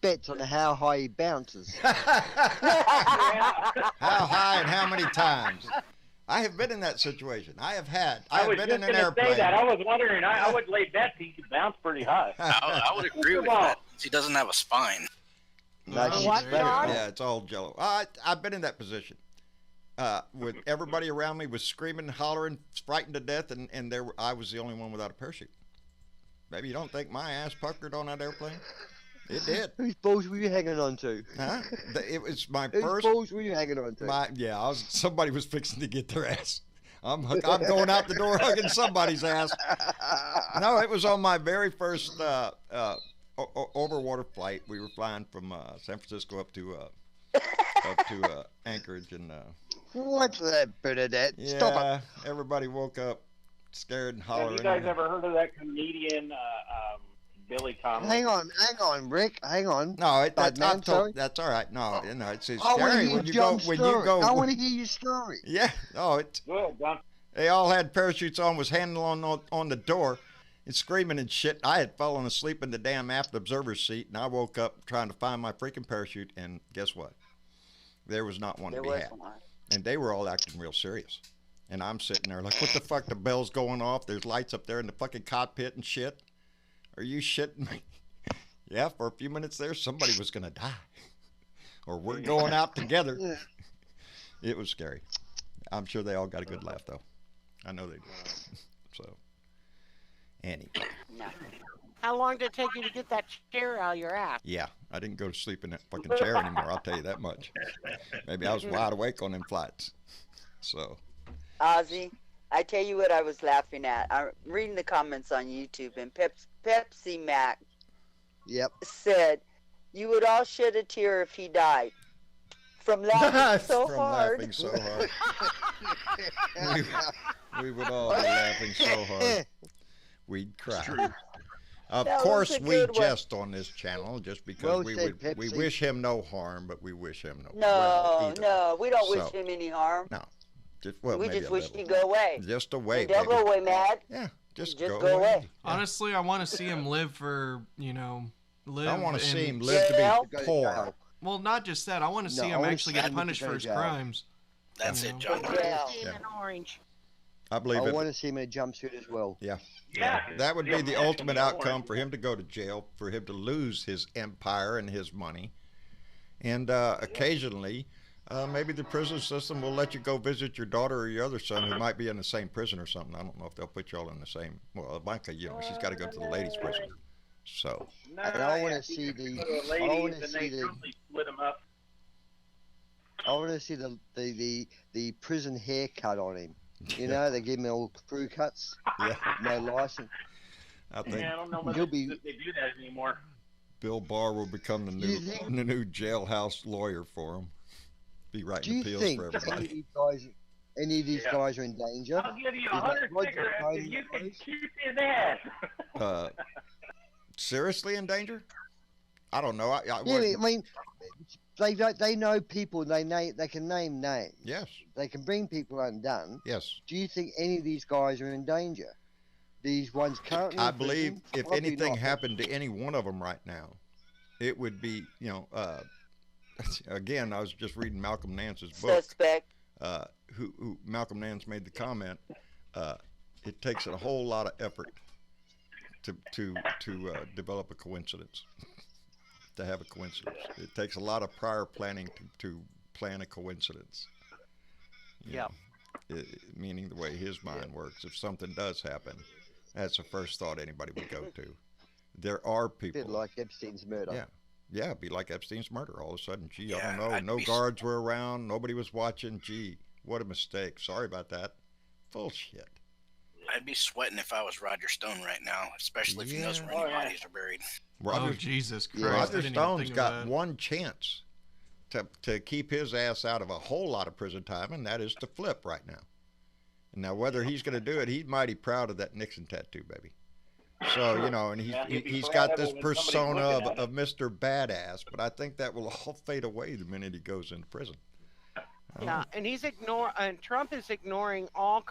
[SPEAKER 5] bets on how high he bounces.
[SPEAKER 2] How high and how many times? I have been in that situation. I have
[SPEAKER 7] I was
[SPEAKER 2] been
[SPEAKER 7] just
[SPEAKER 2] in an
[SPEAKER 7] going to
[SPEAKER 2] airplane.
[SPEAKER 7] say that. I was wondering. I would lay bet he could bounce pretty high.
[SPEAKER 8] I would agree with that. He doesn't have a spine.
[SPEAKER 5] No,
[SPEAKER 1] Oh,
[SPEAKER 5] she's
[SPEAKER 1] there you
[SPEAKER 5] better.
[SPEAKER 1] go.
[SPEAKER 2] Yeah, it's all jello. I've been in that position. With everybody around me was screaming, hollering, frightened to death, and I was the only one without a parachute. Maybe you don't think my ass puckered on that airplane? It did.
[SPEAKER 5] Whose balls were you hanging on to?
[SPEAKER 2] Huh? It was my
[SPEAKER 5] Whose
[SPEAKER 2] first.
[SPEAKER 5] balls were you hanging on to?
[SPEAKER 2] Somebody was fixing to get their ass. I'm going out the door hugging somebody's ass. No, it was on my very first overwater flight. We were flying from San Francisco up to Anchorage, and
[SPEAKER 5] What's that, Bernadette? Stop it.
[SPEAKER 2] everybody woke up scared and
[SPEAKER 7] Have
[SPEAKER 2] hollering.
[SPEAKER 7] you guys ever heard of that comedian Billy Tomlin?
[SPEAKER 5] Hang on, Rick. Hang on.
[SPEAKER 2] No,
[SPEAKER 5] Badman, sorry.
[SPEAKER 2] that's all right. No, it's
[SPEAKER 5] I want to
[SPEAKER 2] scary
[SPEAKER 5] hear
[SPEAKER 2] when you
[SPEAKER 5] John's
[SPEAKER 2] go. When
[SPEAKER 5] story.
[SPEAKER 2] you go,
[SPEAKER 5] I want to hear your story.
[SPEAKER 2] yeah. No, it's.
[SPEAKER 7] Go ahead, John.
[SPEAKER 2] They all had parachutes on, was handling on the door and screaming and shit. I had fallen asleep in the damn aft observer's seat, and I woke up trying to find my freaking parachute, and guess what? There was not one to be had. And they were all acting real serious. And I'm sitting there like, what the fuck? The bell's going off. There's lights up there in the fucking cockpit and shit. Are you shitting me? Yeah, for a few minutes there, somebody was going to die. Or we're going out together. It was scary. I'm sure they all got a good laugh, though. I know they did. So, anyway.
[SPEAKER 3] How long did it take you to get that chair out of your ass?
[SPEAKER 2] Yeah, I didn't go to sleep in that fucking chair anymore, I'll tell you that much. Maybe I was wide awake on them flights. So.
[SPEAKER 6] Ozzy, I tell you what I was laughing at. I'm reading the comments on YouTube, and Pepsi Mac said, "You would all shed a tear if he died." From laughing so hard.
[SPEAKER 2] Laughing so hard. we would all be laughing so hard. We'd cry. Of course, we jest on this channel just because we wish him no harm, but we wish him
[SPEAKER 6] no, we don't wish him any harm.
[SPEAKER 2] No.
[SPEAKER 6] We just wish he'd go away.
[SPEAKER 2] Just away.
[SPEAKER 6] Don't go away, Mad.
[SPEAKER 2] Yeah, just
[SPEAKER 6] go
[SPEAKER 2] away.
[SPEAKER 1] Honestly, I want to see him live for, live.
[SPEAKER 2] I want to see him live to be poor.
[SPEAKER 1] Well, not just that. I want to see him actually get punished for his crimes.
[SPEAKER 8] That's it, John.
[SPEAKER 3] Orange.
[SPEAKER 2] I believe
[SPEAKER 5] I want to see him in a jumpsuit as well.
[SPEAKER 2] Yeah. That would be the ultimate outcome for him to go to jail, for him to lose his empire and his money. And occasionally, maybe the prison system will let you go visit your daughter or your other son who might be in the same prison or something. I don't know if they'll put y'all in the same. Well, Micah, she's got to go to the ladies' prison. So.
[SPEAKER 5] And I want to see the. I want to see the.
[SPEAKER 7] Split them up.
[SPEAKER 5] I want to see the prison haircut on him. You know, they give him all crew cuts.
[SPEAKER 2] Yeah.
[SPEAKER 5] No license.
[SPEAKER 7] I don't know if they do that anymore.
[SPEAKER 2] Bill Barr will become the new jailhouse lawyer for him. Be writing appeals for everybody.
[SPEAKER 5] Any of these guys are in danger?
[SPEAKER 7] I'll give you 100 cigarettes if you can shoot his ass.
[SPEAKER 2] Seriously in danger? I don't know.
[SPEAKER 5] I mean, they know people. They can name names.
[SPEAKER 2] Yes.
[SPEAKER 5] They can bring people undone.
[SPEAKER 2] Yes.
[SPEAKER 5] Do you think any of these guys are in danger? These ones currently.
[SPEAKER 2] I believe if anything happened to any one of them right now, it would be, again, I was just reading Malcolm Nance's book.
[SPEAKER 6] Suspect.
[SPEAKER 2] Who Malcolm Nance made the comment. It takes a whole lot of effort to develop a coincidence. To have a coincidence, it takes a lot of prior planning to plan a coincidence. Meaning the way his mind works. If something does happen, that's the first thought anybody would go to. There are people.
[SPEAKER 5] A bit like Epstein's murder.
[SPEAKER 2] Yeah, it'd be like Epstein's murder. All of a sudden, gee, I don't know. No guards were around. Nobody was watching. Gee, what a mistake. Sorry about that. Bullshit.
[SPEAKER 8] I'd be sweating if I was Roger Stone right now, especially if he knows where any bodies are buried.
[SPEAKER 1] Jesus Christ.
[SPEAKER 2] Roger Stone's got one chance to keep his ass out of a whole lot of prison time, and that is to flip right now. And now, whether he's going to do it, he's mighty proud of that Nixon tattoo, baby. So, and he's got this persona of Mr. Badass, but I think that will all fade away the minute he goes into prison.
[SPEAKER 3] Yeah, and Trump is ignoring all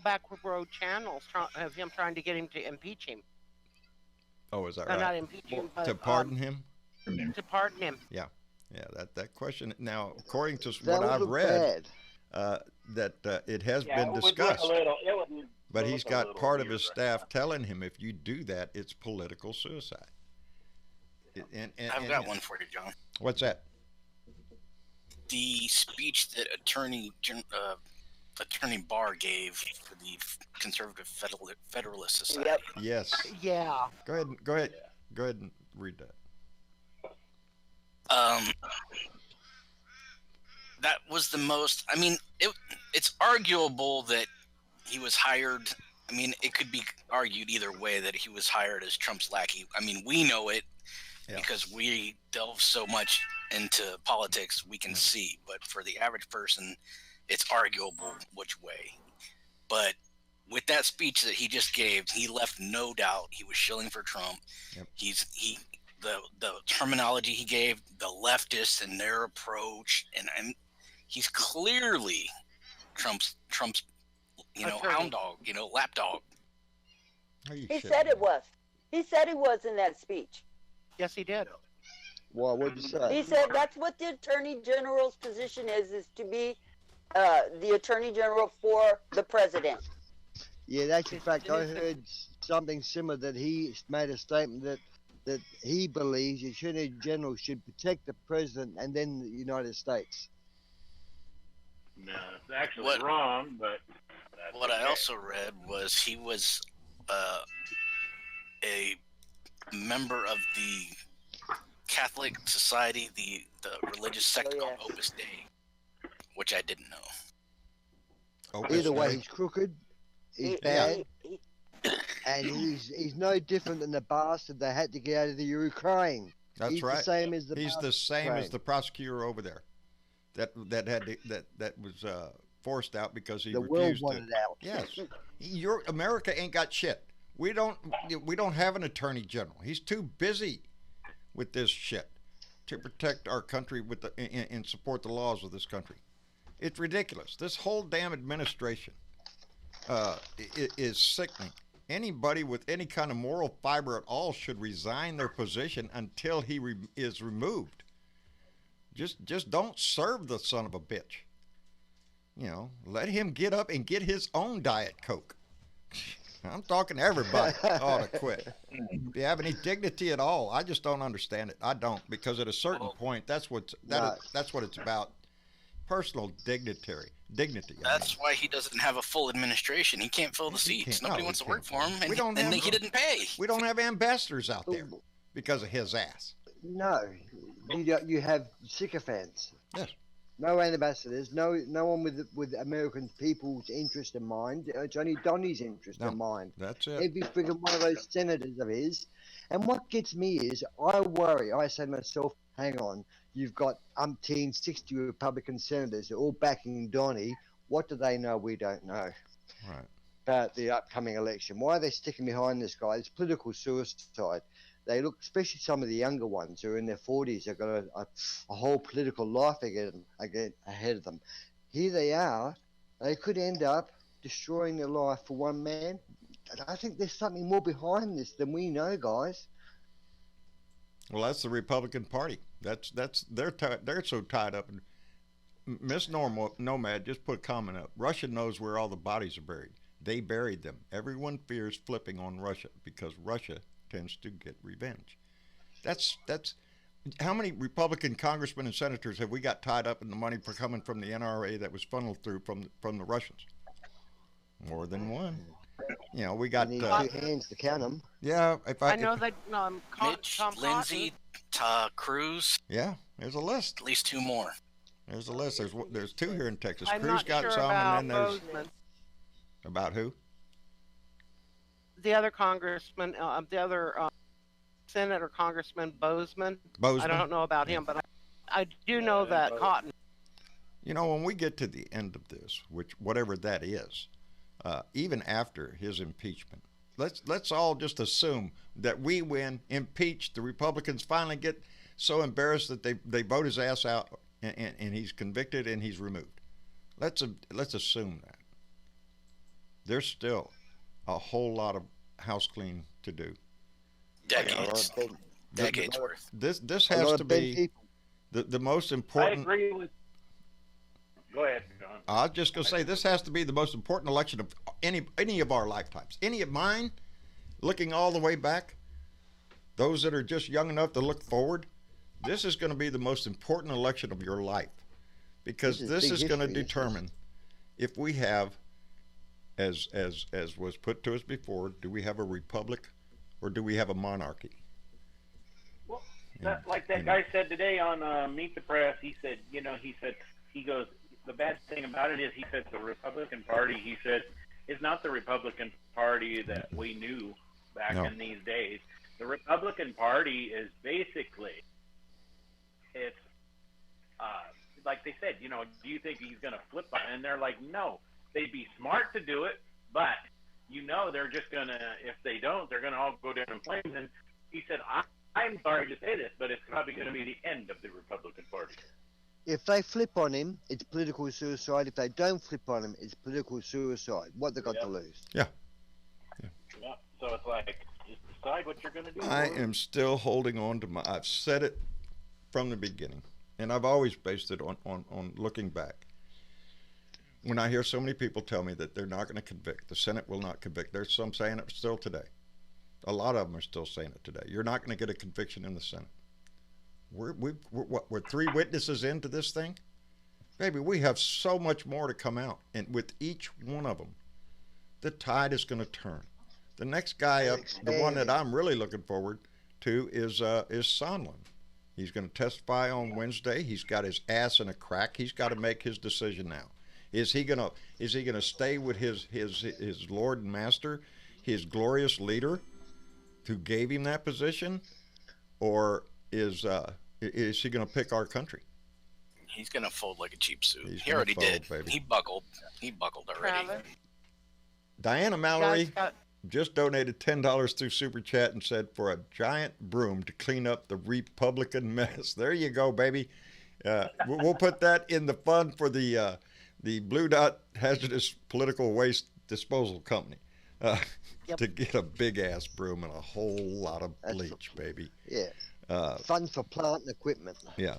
[SPEAKER 3] backward road channels of him trying to get him to impeach him.
[SPEAKER 2] Oh, is that right?
[SPEAKER 3] Not impeach him, but
[SPEAKER 2] to pardon him.
[SPEAKER 3] To pardon him.
[SPEAKER 2] Yeah. That question. Now, according to what I've read, it has
[SPEAKER 7] Yeah,
[SPEAKER 2] been
[SPEAKER 7] it would look
[SPEAKER 2] discussed. But he's got part of his staff telling him, if you do that, it's political suicide.
[SPEAKER 8] I've got one for you, John.
[SPEAKER 2] What's that?
[SPEAKER 8] The speech that Attorney Barr gave for the Conservative Federalist Society.
[SPEAKER 6] Yep.
[SPEAKER 2] Yes.
[SPEAKER 3] Yeah.
[SPEAKER 2] Go ahead and read that.
[SPEAKER 8] That was the most. I mean, it's arguable that he was hired. I mean, it could be argued either way that he was hired as Trump's lackey. I mean, we know it because we delve so much into politics, we can see. But for the average person, it's arguable which way. But with that speech that he just gave, he left no doubt he was shilling for Trump. Yep. The terminology he gave, the leftists and their approach, and he's clearly Trump's hound dog, lapdog.
[SPEAKER 6] He said it was. He said he was in that speech.
[SPEAKER 3] Yes, he did.
[SPEAKER 5] Well, what did you say?
[SPEAKER 6] He said that's what the Attorney General's position is to be the Attorney General for the President.
[SPEAKER 5] Yeah, that's in fact. I heard something similar, that he made a statement that he believes the Attorney General should protect the President and then the United States.
[SPEAKER 7] No, it's actually wrong, but...
[SPEAKER 8] What I also read was he was a member of the Catholic Society, the religious sect called Opus Dei, which I didn't know.
[SPEAKER 5] Either way, he's crooked, he's bad, and he's no different than the bastard they had to get out of the Ukraine.
[SPEAKER 2] That's right.
[SPEAKER 5] He's the same as the
[SPEAKER 2] He's the same as the prosecutor over there. That was forced out because he refused
[SPEAKER 5] world wanted out.
[SPEAKER 2] Yes, America ain't got shit. We don't have an attorney general. He's too busy with this shit to protect our country and support the laws of this country. It's ridiculous. This whole damn administration is sickening. Anybody with any kind of moral fiber at all should resign their position until he is removed. Just don't serve the son of a bitch. Let him get up and get his own Diet Coke. I'm talking to everybody ought to quit. If you have any dignity at all, I just don't understand it. I don't, because at a certain point, that's what it's about. Personal dignity.
[SPEAKER 8] That's why he doesn't have a full administration. He can't fill the seats. Nobody wants to work for him, and he didn't pay.
[SPEAKER 2] We don't have ambassadors out there because of his ass.
[SPEAKER 5] No, you have sycophants.
[SPEAKER 2] Yes.
[SPEAKER 5] No ambassadors. No one with American people's interest in mind. It's only Donnie's interest in mind.
[SPEAKER 2] That's it.
[SPEAKER 5] Every friggin' one of those senators of his. And what gets me is, I worry. I say to myself, hang on. You've got 60 Republican senators all backing Donnie. What do they know we don't know?
[SPEAKER 2] Right.
[SPEAKER 5] About the upcoming election. Why are they sticking behind this guy? It's political suicide. They look, especially some of the younger ones who are in their 40s, have got a whole political life ahead of them. Here they are. They could end up destroying their life for one man. And I think there's something more behind this than we know, guys.
[SPEAKER 2] Well, that's the Republican Party. They're so tied up. Miss Nomad just put a comment up. Russia knows where all the bodies are buried. They buried them. Everyone fears flipping on Russia because Russia tends to get revenge. That's how many Republican congressmen and senators have we got tied up in the money coming from the NRA that was funneled through from the Russians? More than one. We got
[SPEAKER 5] two hands to count them.
[SPEAKER 2] Yeah,
[SPEAKER 3] I know that
[SPEAKER 8] Mitch,
[SPEAKER 3] Tom
[SPEAKER 8] Lindsey, Cruz.
[SPEAKER 2] Yeah, there's a list.
[SPEAKER 8] At least two more.
[SPEAKER 2] There's a list. There's two here in Texas.
[SPEAKER 3] I'm
[SPEAKER 2] Cruz
[SPEAKER 3] not
[SPEAKER 2] got
[SPEAKER 3] sure
[SPEAKER 2] some,
[SPEAKER 3] about
[SPEAKER 2] and then there's
[SPEAKER 3] Bozeman.
[SPEAKER 2] About who?
[SPEAKER 3] The other congressman, the other Senate or Congressman Bozeman. I don't know about him, but I do know that Cotton.
[SPEAKER 2] When we get to the end of this, whatever that is, even after his impeachment, let's all just assume that we win, impeach, the Republicans finally get so embarrassed that they vote his ass out, and he's convicted and he's removed. Let's assume that. There's still a whole lot of house clean to do.
[SPEAKER 8] Decades worth.
[SPEAKER 2] This has to be the most important.
[SPEAKER 7] I agree with. Go ahead, John.
[SPEAKER 2] I was just going to say, this has to be the most important election of any of our lifetimes. Any of mine, looking all the way back, those that are just young enough to look forward, this is going to be the most important election of your life, because this is going to determine if we have, as was put to us before, do we have a republic or do we have a monarchy?
[SPEAKER 7] Well, like that guy said today on Meet the Press, he said, he goes, the bad thing about it is, he said, the Republican Party, he said, is not the Republican Party that we knew back in these days. The Republican Party is basically, it's like they said, do you think he's going to flip on it? And they're like, no, they'd be smart to do it, but they're just going to, if they don't, they're going to all go down in flames. And he said, I'm sorry to say this, but it's probably going to be the end of the Republican Party.
[SPEAKER 5] If they flip on him, it's political suicide. If they don't flip on him, it's political suicide. What they got to lose?
[SPEAKER 2] Yeah.
[SPEAKER 7] So it's like, just decide what you're going to do.
[SPEAKER 2] I am still holding on to I've said it from the beginning, and I've always based it on looking back. When I hear so many people tell me that they're not going to convict, the Senate will not convict, there's some saying it still today. A lot of them are still saying it today. You're not going to get a conviction in the Senate. We're 3 witnesses into this thing? Baby, we have so much more to come out. And with each one of them, the tide is going to turn. The next guy up, the one that I'm really looking forward to is Sondland. He's going to testify on Wednesday. He's got his ass in a crack. He's got to make his decision now. Is he gonna stay with his Lord and Master, his glorious leader who gave him that position, or is he going to pick our country?
[SPEAKER 8] He's going to fold like a cheap suit. He already did. Baby. He buckled already.
[SPEAKER 3] Travis?
[SPEAKER 2] Diana Mallory just donated $10 through Super Chat and said, for a giant broom to clean up the Republican mess. There you go, baby. We'll put that in the fund for the Blue Dot Hazardous Political Waste Disposal Company. To get a big-ass broom and a whole lot of bleach, baby.
[SPEAKER 5] Yeah. Funds for plant and equipment.
[SPEAKER 2] Yeah.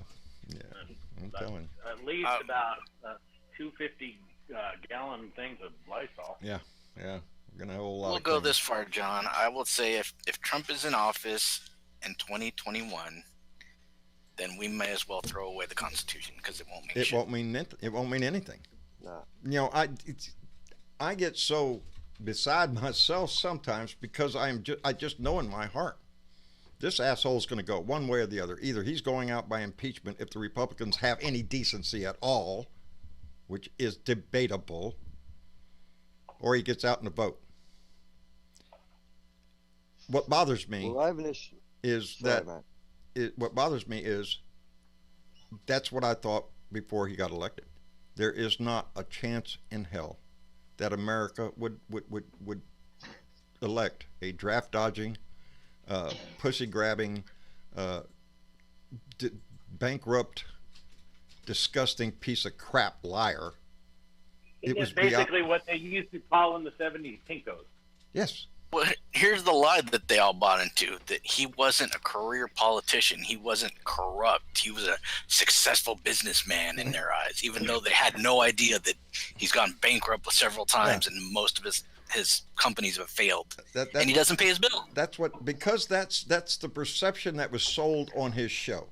[SPEAKER 2] I'm telling you.
[SPEAKER 7] At least about 250-gallon things of Lysol.
[SPEAKER 2] Yeah. We're going to have a whole lot
[SPEAKER 8] We'll go this far, John. I will say if Trump is in office in 2021, then we may as well throw away the Constitution, because it won't mean shit.
[SPEAKER 2] It won't mean anything.
[SPEAKER 5] No.
[SPEAKER 2] I get so beside myself sometimes, because I just know in my heart this asshole's going to go one way or the other. Either he's going out by impeachment if the Republicans have any decency at all, which is debatable, or he gets out in a vote. What bothers me is that's what I thought before he got elected. There is not a chance in hell that America would elect a draft-dodging, pussy-grabbing, bankrupt, disgusting piece of crap liar.
[SPEAKER 7] It was basically what they used to call in the 70s pinkos.
[SPEAKER 2] Yes.
[SPEAKER 8] Well, here's the lie that they all bought into, that he wasn't a career politician. He wasn't corrupt. He was a successful businessman in their eyes, even though they had no idea that he's gone bankrupt several times and most of his companies have failed. And he doesn't pay his bill.
[SPEAKER 2] Because that's the perception that was sold on his show.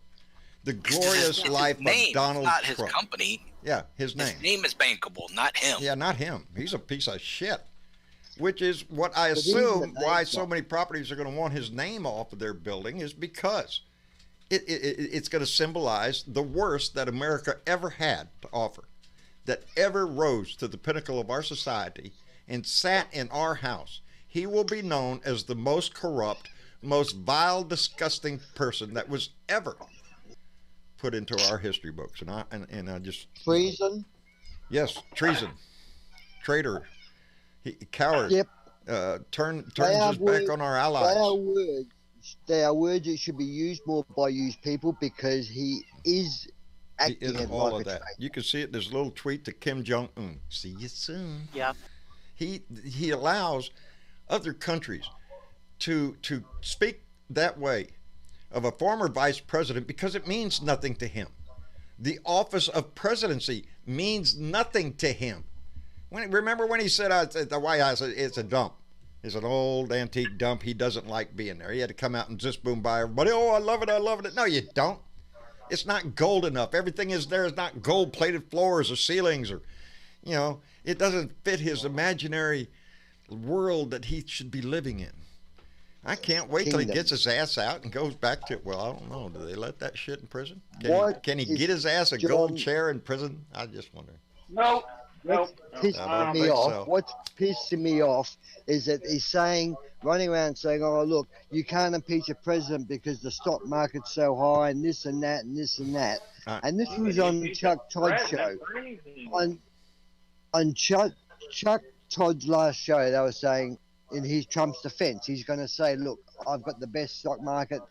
[SPEAKER 2] The Glorious Life of Donald Trump.
[SPEAKER 8] Not his company.
[SPEAKER 2] Yeah, his name.
[SPEAKER 8] His name is bankable, not him.
[SPEAKER 2] Yeah, not him. He's a piece of shit. Which is what I assume why so many properties are going to want his name off of their building, is because it's going to symbolize the worst that America ever had to offer, that ever rose to the pinnacle of our society and sat in our house. He will be known as the most corrupt, most vile, disgusting person that was ever put into our history books. And I just...
[SPEAKER 5] Treason?
[SPEAKER 2] Yes, treason. Traitor. Coward.
[SPEAKER 5] Yep.
[SPEAKER 2] Turns his back on our allies.
[SPEAKER 5] They are words that should be used more by used people, because he is acting in
[SPEAKER 2] all of that. You can see it in his little tweet to Kim Jong-un. See you soon.
[SPEAKER 3] Yeah.
[SPEAKER 2] He allows other countries to speak that way of a former vice president because it means nothing to him. The office of presidency means nothing to him. Remember when he said at the White House, it's a dump. It's an old antique dump. He doesn't like being there. He had to come out and just boom by everybody. Oh, I love it. I love it. No, you don't. It's not gold enough. Everything is there is not gold-plated floors or ceilings or, it doesn't fit his imaginary world that he should be living in. I can't wait till he gets his ass out and goes back to, well, I don't know. Do they let that shit in prison? Can he get his ass a gold chair in prison? I just wonder.
[SPEAKER 7] No.
[SPEAKER 5] What's pissing me off is that he's running around saying, oh, look, you can't impeach a president because the stock market's so high and this and that and this and that. And this was on Chuck Todd's show. On Chuck Todd's last show, they were saying, in his Trump's defense, he's going to say, look, I've got the best stock market,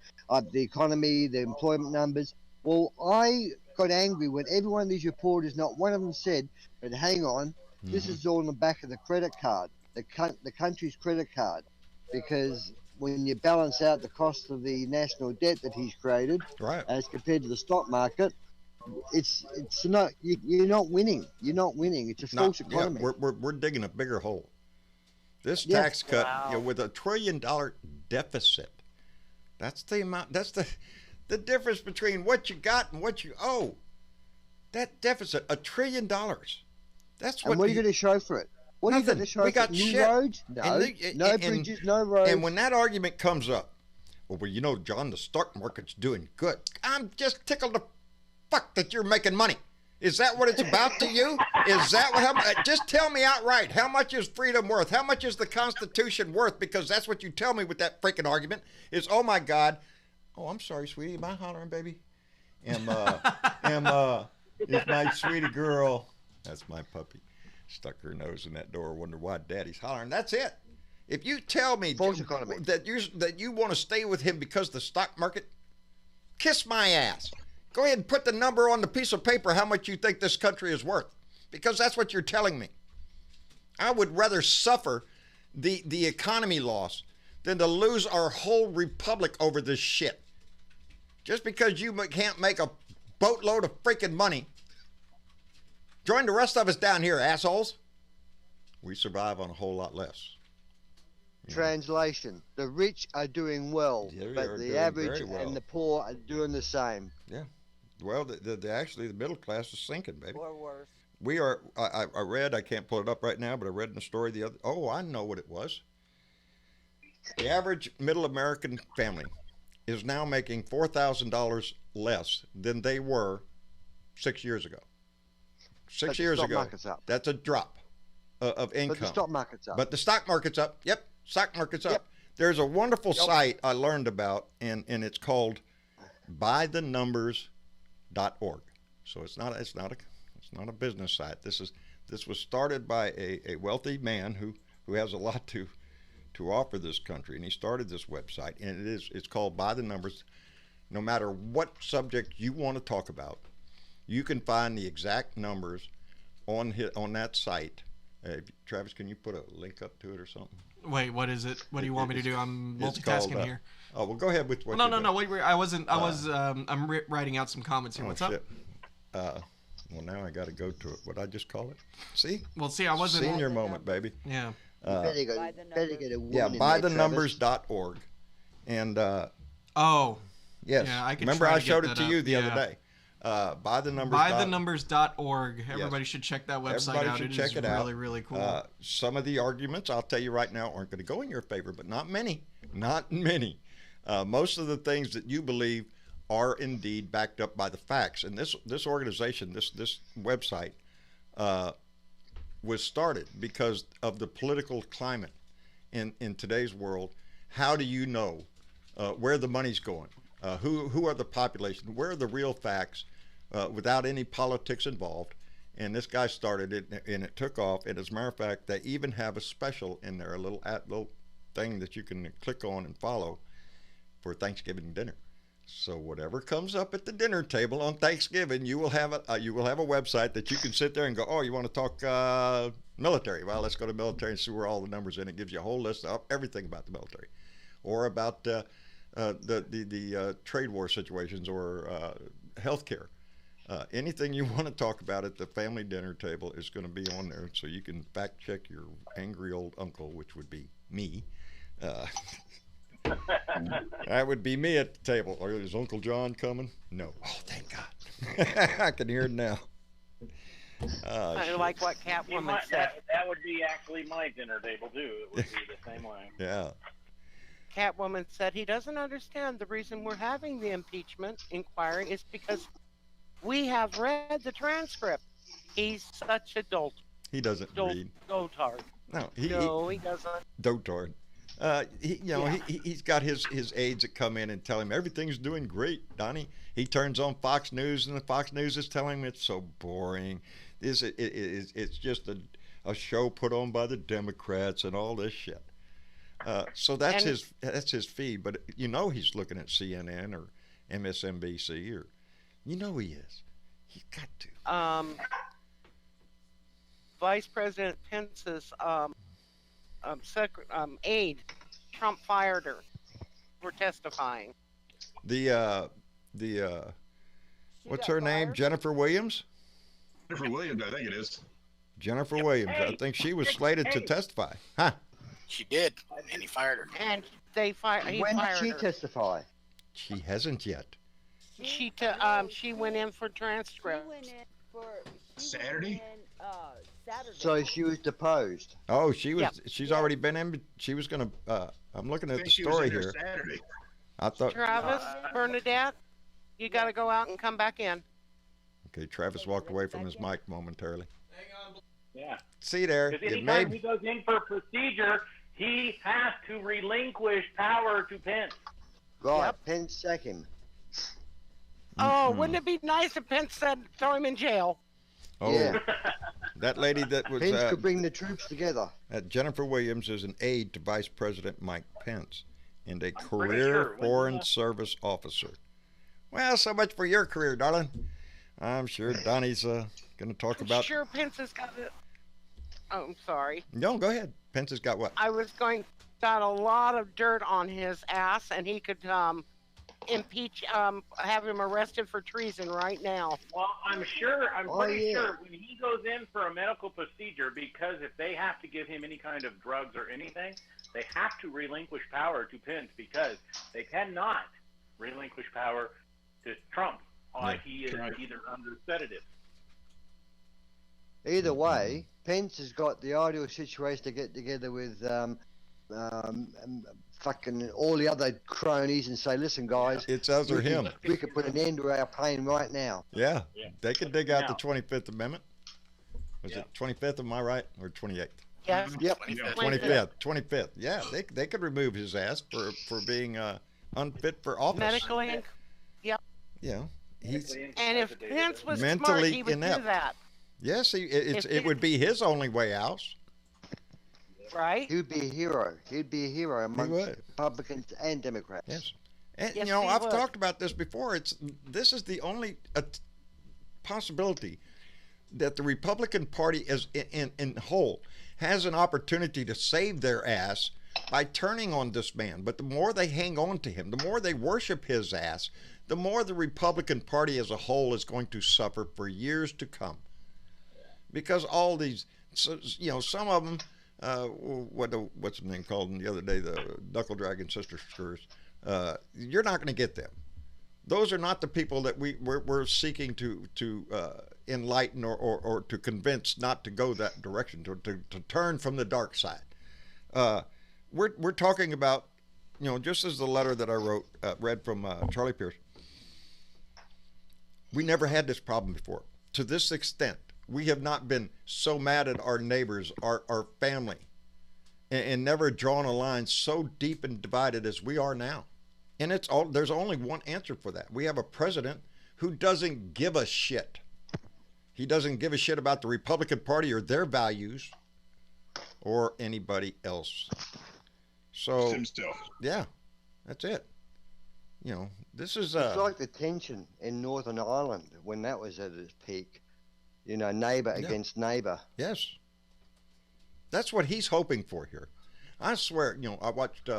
[SPEAKER 5] the economy, the employment numbers. Well, I got angry when every one of these reporters, not one of them said, but hang on, this is all on the back of the credit card, the country's credit card, because when you balance out the cost of the national debt that he's created,
[SPEAKER 2] right,
[SPEAKER 5] as compared to the stock market, it's not, you're not winning. You're not winning. It's a false economy.
[SPEAKER 2] Yeah, we're digging a bigger hole. This tax cut, with $1 trillion deficit, that's the amount. That's the difference between what you got and what you owe. That deficit, $1 trillion. That's what.
[SPEAKER 5] And what are you going to show for it? What are you going to show?
[SPEAKER 2] We got
[SPEAKER 5] new
[SPEAKER 2] shit.
[SPEAKER 5] roads? No, no bridges, no roads.
[SPEAKER 2] And when that argument comes up, well, John, the stock market's doing good. I'm just tickled to fuck that you're making money. Is that what it's about to you? Is that what? Just tell me outright. How much is freedom worth? How much is the Constitution worth? Because that's what you tell me with that freaking argument. Is oh my God. Oh, I'm sorry, sweetie. Am I hollering, baby? Is my sweetie girl. That's my puppy. Stuck her nose in that door. Wonder why Daddy's hollering. That's it. If you tell me that you want to stay with him because of the stock market, kiss my ass. Go ahead and put the number on the piece of paper how much you think this country is worth, because that's what you're telling me. I would rather suffer the economy loss than to lose our whole republic over this shit. Just because you can't make a boatload of freaking money, join the rest of us down here, assholes. We survive on a whole lot less.
[SPEAKER 5] Translation: the rich are doing well, but the average and the poor are doing the same.
[SPEAKER 2] Yeah. Well, actually, the middle class is sinking, baby.
[SPEAKER 6] Or worse.
[SPEAKER 2] We are. I read. I can't pull it up right now, but I read in the story the other. Oh, I know what it was. The average middle American family is now making $4,000 less than they were 6 years ago. 6 years ago, that's a drop of income.
[SPEAKER 5] But the stock market's up.
[SPEAKER 2] But the stock market's up. Yep, stock market's up. There's a wonderful site I learned about, and it's called BuyTheNumbers.org. So it's not a business site. This was started by a wealthy man who has a lot to offer this country, and he started this website, and it's called By the Numbers. No matter what subject you want to talk about, you can find the exact numbers on that site. Travis, can you put a link up to it or something?
[SPEAKER 1] Wait, what is it? What do you want me to do? I'm multitasking here.
[SPEAKER 2] Oh, well, go ahead with what.
[SPEAKER 1] No. Wait, I wasn't. I'm writing out some comments here. What's
[SPEAKER 2] shit. Up? Well, now I got to go to it. What I just call it? See?
[SPEAKER 1] Well, see, I wasn't.
[SPEAKER 2] Senior moment, baby.
[SPEAKER 1] Yeah.
[SPEAKER 5] Better get a
[SPEAKER 2] BuyTheNumbers.org, and
[SPEAKER 1] oh.
[SPEAKER 2] Yes.
[SPEAKER 1] Yeah, I could.
[SPEAKER 2] Remember, I showed it to you the other day.
[SPEAKER 1] BuyTheNumbers.org. Everybody should check that website out.
[SPEAKER 2] Should check it out.
[SPEAKER 1] Really, really cool.
[SPEAKER 2] Some of the arguments, I'll tell you right now, aren't going to go in your favor, but not many. Not many. Most of the things that you believe are indeed backed up by the facts. And this organization, this website, was started because of the political climate in today's world. How do you know where the money's going? Who are the population? Where are the real facts without any politics involved? And this guy started it, and it took off. And as a matter of fact, they even have a special in there, a little thing that you can click on and follow for Thanksgiving dinner. So whatever comes up at the dinner table on Thanksgiving, you will have a website that you can sit there and go, oh, you want to talk military? Well, let's go to military and see where all the numbers in. It gives you a whole list of everything about the military, or about the trade war situations, or healthcare. Anything you want to talk about at the family dinner table is going to be on there, so you can fact check your angry old uncle, which would be me. That would be me at the table. Is Uncle John coming? No. Oh, thank God. I can hear it now.
[SPEAKER 3] I like what Catwoman said.
[SPEAKER 7] That would be actually my dinner table too. It would be the same way.
[SPEAKER 2] Yeah.
[SPEAKER 3] Catwoman said he doesn't understand the reason we're having the impeachment inquiry is because we have read the transcript. He's such a dolt.
[SPEAKER 2] He doesn't read.
[SPEAKER 3] Dotard.
[SPEAKER 2] No,
[SPEAKER 3] he doesn't.
[SPEAKER 2] Dotard. He's got his aides that come in and tell him everything's doing great, Donnie. He turns on Fox News, and the Fox News is telling him it's so boring. It's just a show put on by the Democrats and all this shit. So that's his feed. But he's looking at CNN or MSNBC or he is. He's got to.
[SPEAKER 3] Vice President Pence's aide, Trump fired her for testifying.
[SPEAKER 2] What's her name? Jennifer Williams?
[SPEAKER 4] Jennifer Williams, I think it is.
[SPEAKER 2] Jennifer Williams. I think she was slated to testify. Huh?
[SPEAKER 8] She did, and he fired her.
[SPEAKER 3] And he fired her.
[SPEAKER 5] When did she testify?
[SPEAKER 2] She hasn't yet.
[SPEAKER 3] She went in for transcript.
[SPEAKER 4] Saturday?
[SPEAKER 5] So she was deposed.
[SPEAKER 2] Oh, she was. Yep. She's already been in. She was going to. I'm looking at the story here.
[SPEAKER 4] Saturday.
[SPEAKER 2] I thought.
[SPEAKER 3] Travis, Bernadette, you got to go out and come back in.
[SPEAKER 2] Okay, Travis walked away from his mic momentarily.
[SPEAKER 7] Hang on. Yeah.
[SPEAKER 2] See there.
[SPEAKER 7] Because anytime he goes in for procedure, he has to relinquish power to Pence.
[SPEAKER 5] Right. Yep. Pence second.
[SPEAKER 3] Oh, wouldn't it be nice if Pence said throw him in jail?
[SPEAKER 2] Oh, yeah. That lady that was...
[SPEAKER 5] Pence could bring the troops together.
[SPEAKER 2] Jennifer Williams is an aide to Vice President Mike Pence and a career Foreign Service officer. Well, so much for your career, darling. I'm sure Donnie's going to talk about...
[SPEAKER 3] I'm sure Pence has got it. Oh, I'm sorry.
[SPEAKER 2] No, go ahead. Pence has got what?
[SPEAKER 3] Got a lot of dirt on his ass, and he could... have him arrested for treason right now.
[SPEAKER 7] Well, I'm pretty sure when he goes in for a medical procedure, because if they have to give him any kind of drugs or anything, they have to relinquish power to Pence because they cannot relinquish power to Trump. He is either under sedative.
[SPEAKER 5] Either way, Pence has got the ideal situation to get together with fucking all the other cronies and say, listen, guys,
[SPEAKER 2] it's us or him.
[SPEAKER 5] We could put an end to our pain right now.
[SPEAKER 2] Yeah. They could dig out the 25th Amendment. Was it 25th, am I right? Or 28th?
[SPEAKER 3] Yes.
[SPEAKER 5] Yep.
[SPEAKER 2] 25th. Yeah, they could remove his ass for being unfit for office.
[SPEAKER 3] Medically, yep.
[SPEAKER 2] Yeah.
[SPEAKER 3] And if Pence was
[SPEAKER 2] mentally
[SPEAKER 3] smart, he would
[SPEAKER 2] inept.
[SPEAKER 3] do that.
[SPEAKER 2] Yes, it would be his only way out.
[SPEAKER 3] Right?
[SPEAKER 5] He would be a hero. He'd be a hero amongst Republicans and Democrats.
[SPEAKER 2] Yes. And,
[SPEAKER 3] yes,
[SPEAKER 2] I've talked about this before. This is the only possibility that the Republican Party as in whole has an opportunity to save their ass by turning on this man. But the more they hang on to him, the more they worship his ass, the more the Republican Party as a whole is going to suffer for years to come. Because all these, some of them, what's the name called the other day, the Knuckle Dragon Sister Screws, you're not going to get them. Those are not the people that we're seeking to enlighten or to convince not to go that direction, to turn from the dark side. We're talking about, just as the letter that I read from Charlie Pierce, we never had this problem before. To this extent, we have not been so mad at our neighbors, our family, and never drawn a line so deep and divided as we are now. And there's only one answer for that. We have a president who doesn't give a shit. He doesn't give a shit about the Republican Party or their values or anybody else. So, yeah, that's it. This is...
[SPEAKER 5] It's like the tension in Northern Ireland when that was at its peak. Neighbor against neighbor.
[SPEAKER 2] Yes. That's what he's hoping for here. I swear, I watched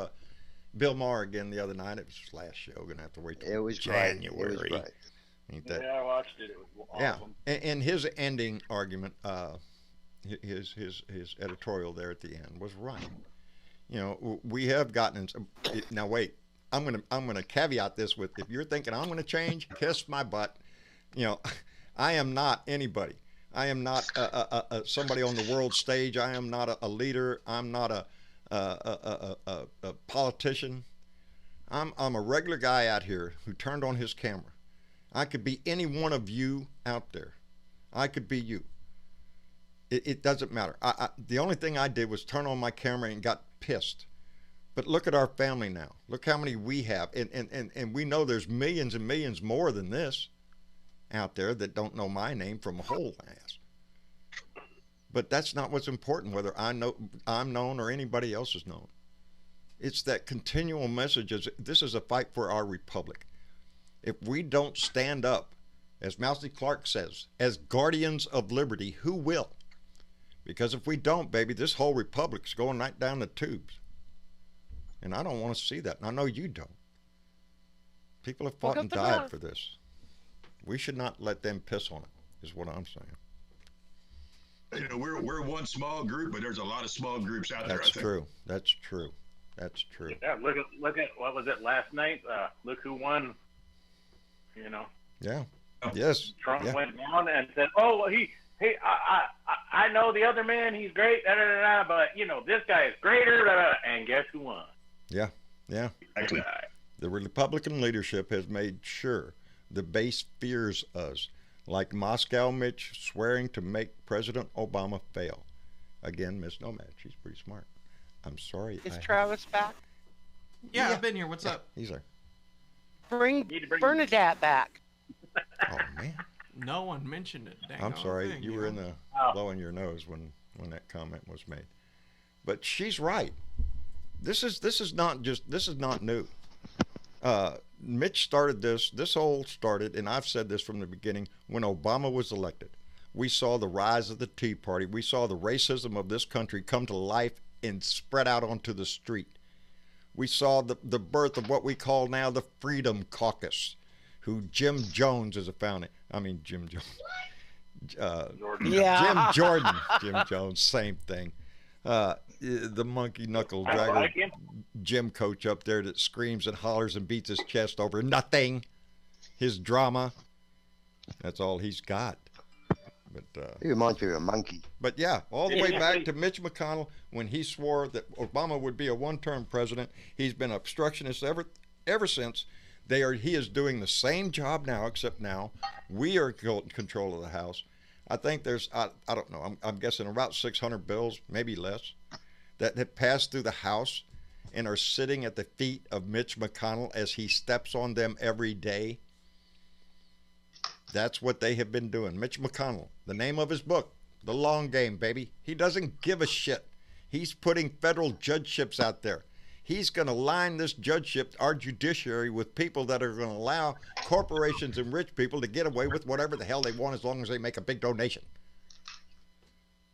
[SPEAKER 2] Bill Maher again the other night. It was his last show. Going to have to wait till January.
[SPEAKER 5] Great. It was great.
[SPEAKER 2] Ain't that?
[SPEAKER 7] Yeah, I watched it. It was awesome.
[SPEAKER 2] Yeah, and his ending argument, his editorial there at the end was right. You know, we have gotten now. Wait, I'm gonna caveat this with, if you're thinking I'm gonna change, kiss my butt. You know, I am not anybody. I am not somebody on the world stage. I am not a leader. I'm not a politician. I'm a regular guy out here who turned on his camera. I could be any one of you out there. I could be you. It doesn't matter. The only thing I did was turn on my camera and got pissed. But look at our family now. Look how many we have. And we know there's millions and millions more than this out there that don't know my name from a whole ass. But that's not what's important, whether I'm known or anybody else is known. It's that continual message. This is a fight for our republic. If we don't stand up, as Mousy Clark says, as guardians of liberty, who will? Because if we don't, baby, this whole republic's going right down the tubes. And I don't want to see that. And I know you don't. People have fought and died for this. We should not let them piss on it, is what I'm saying.
[SPEAKER 4] You know, we're one small group, but there's a lot of small groups out there.
[SPEAKER 2] That's true. That's true. That's true.
[SPEAKER 7] Yeah, look at what was it last night? Look who won. You know.
[SPEAKER 2] Yeah. Yes.
[SPEAKER 7] Trump
[SPEAKER 2] yeah.
[SPEAKER 7] went down and said, "Oh, well, I know the other man. He's great, but you know this guy is greater." And guess who won?
[SPEAKER 2] Yeah. Yeah.
[SPEAKER 4] Exactly.
[SPEAKER 2] The Republican leadership has made sure the base fears us, like Moscow Mitch swearing to make President Obama fail. Again, Miss Nomad, she's pretty smart. I'm sorry.
[SPEAKER 3] Is Travis back?
[SPEAKER 1] Yeah, I've been here. What's up?
[SPEAKER 2] He's there.
[SPEAKER 3] Bring Bernadette back.
[SPEAKER 2] Oh, man.
[SPEAKER 1] No one mentioned it. Dang,
[SPEAKER 2] I'm sorry. You were in the blowing your nose when that comment was made. But she's right. This is not new. Mitch started this all started, and I've said this from the beginning, when Obama was elected. We saw the rise of the Tea Party. We saw the racism of this country come to life and spread out onto the street. We saw the birth of what we call now the Freedom Caucus, who Jim Jones is a founding. I mean, Jim Jones. Jim Jordan. Jim Jones, same thing. The monkey knuckle dragger gym coach up there that screams and hollers and beats his chest over nothing. His drama. That's all he's got. But
[SPEAKER 5] he reminds me of a monkey.
[SPEAKER 2] But yeah, all the way back to Mitch McConnell when he swore that Obama would be a one-term president. He's been obstructionist ever since. He is doing the same job now, except now we are in control of the House. I think there's, I don't know, I'm guessing about 600 bills, maybe less, that have passed through the House and are sitting at the feet of Mitch McConnell as he steps on them every day. That's what they have been doing. Mitch McConnell, the name of his book, The Long Game, baby. He doesn't give a shit. He's putting federal judgeships out there. He's going to line this judgeship, our judiciary, with people that are going to allow corporations and rich people to get away with whatever the hell they want as long as they make a big donation.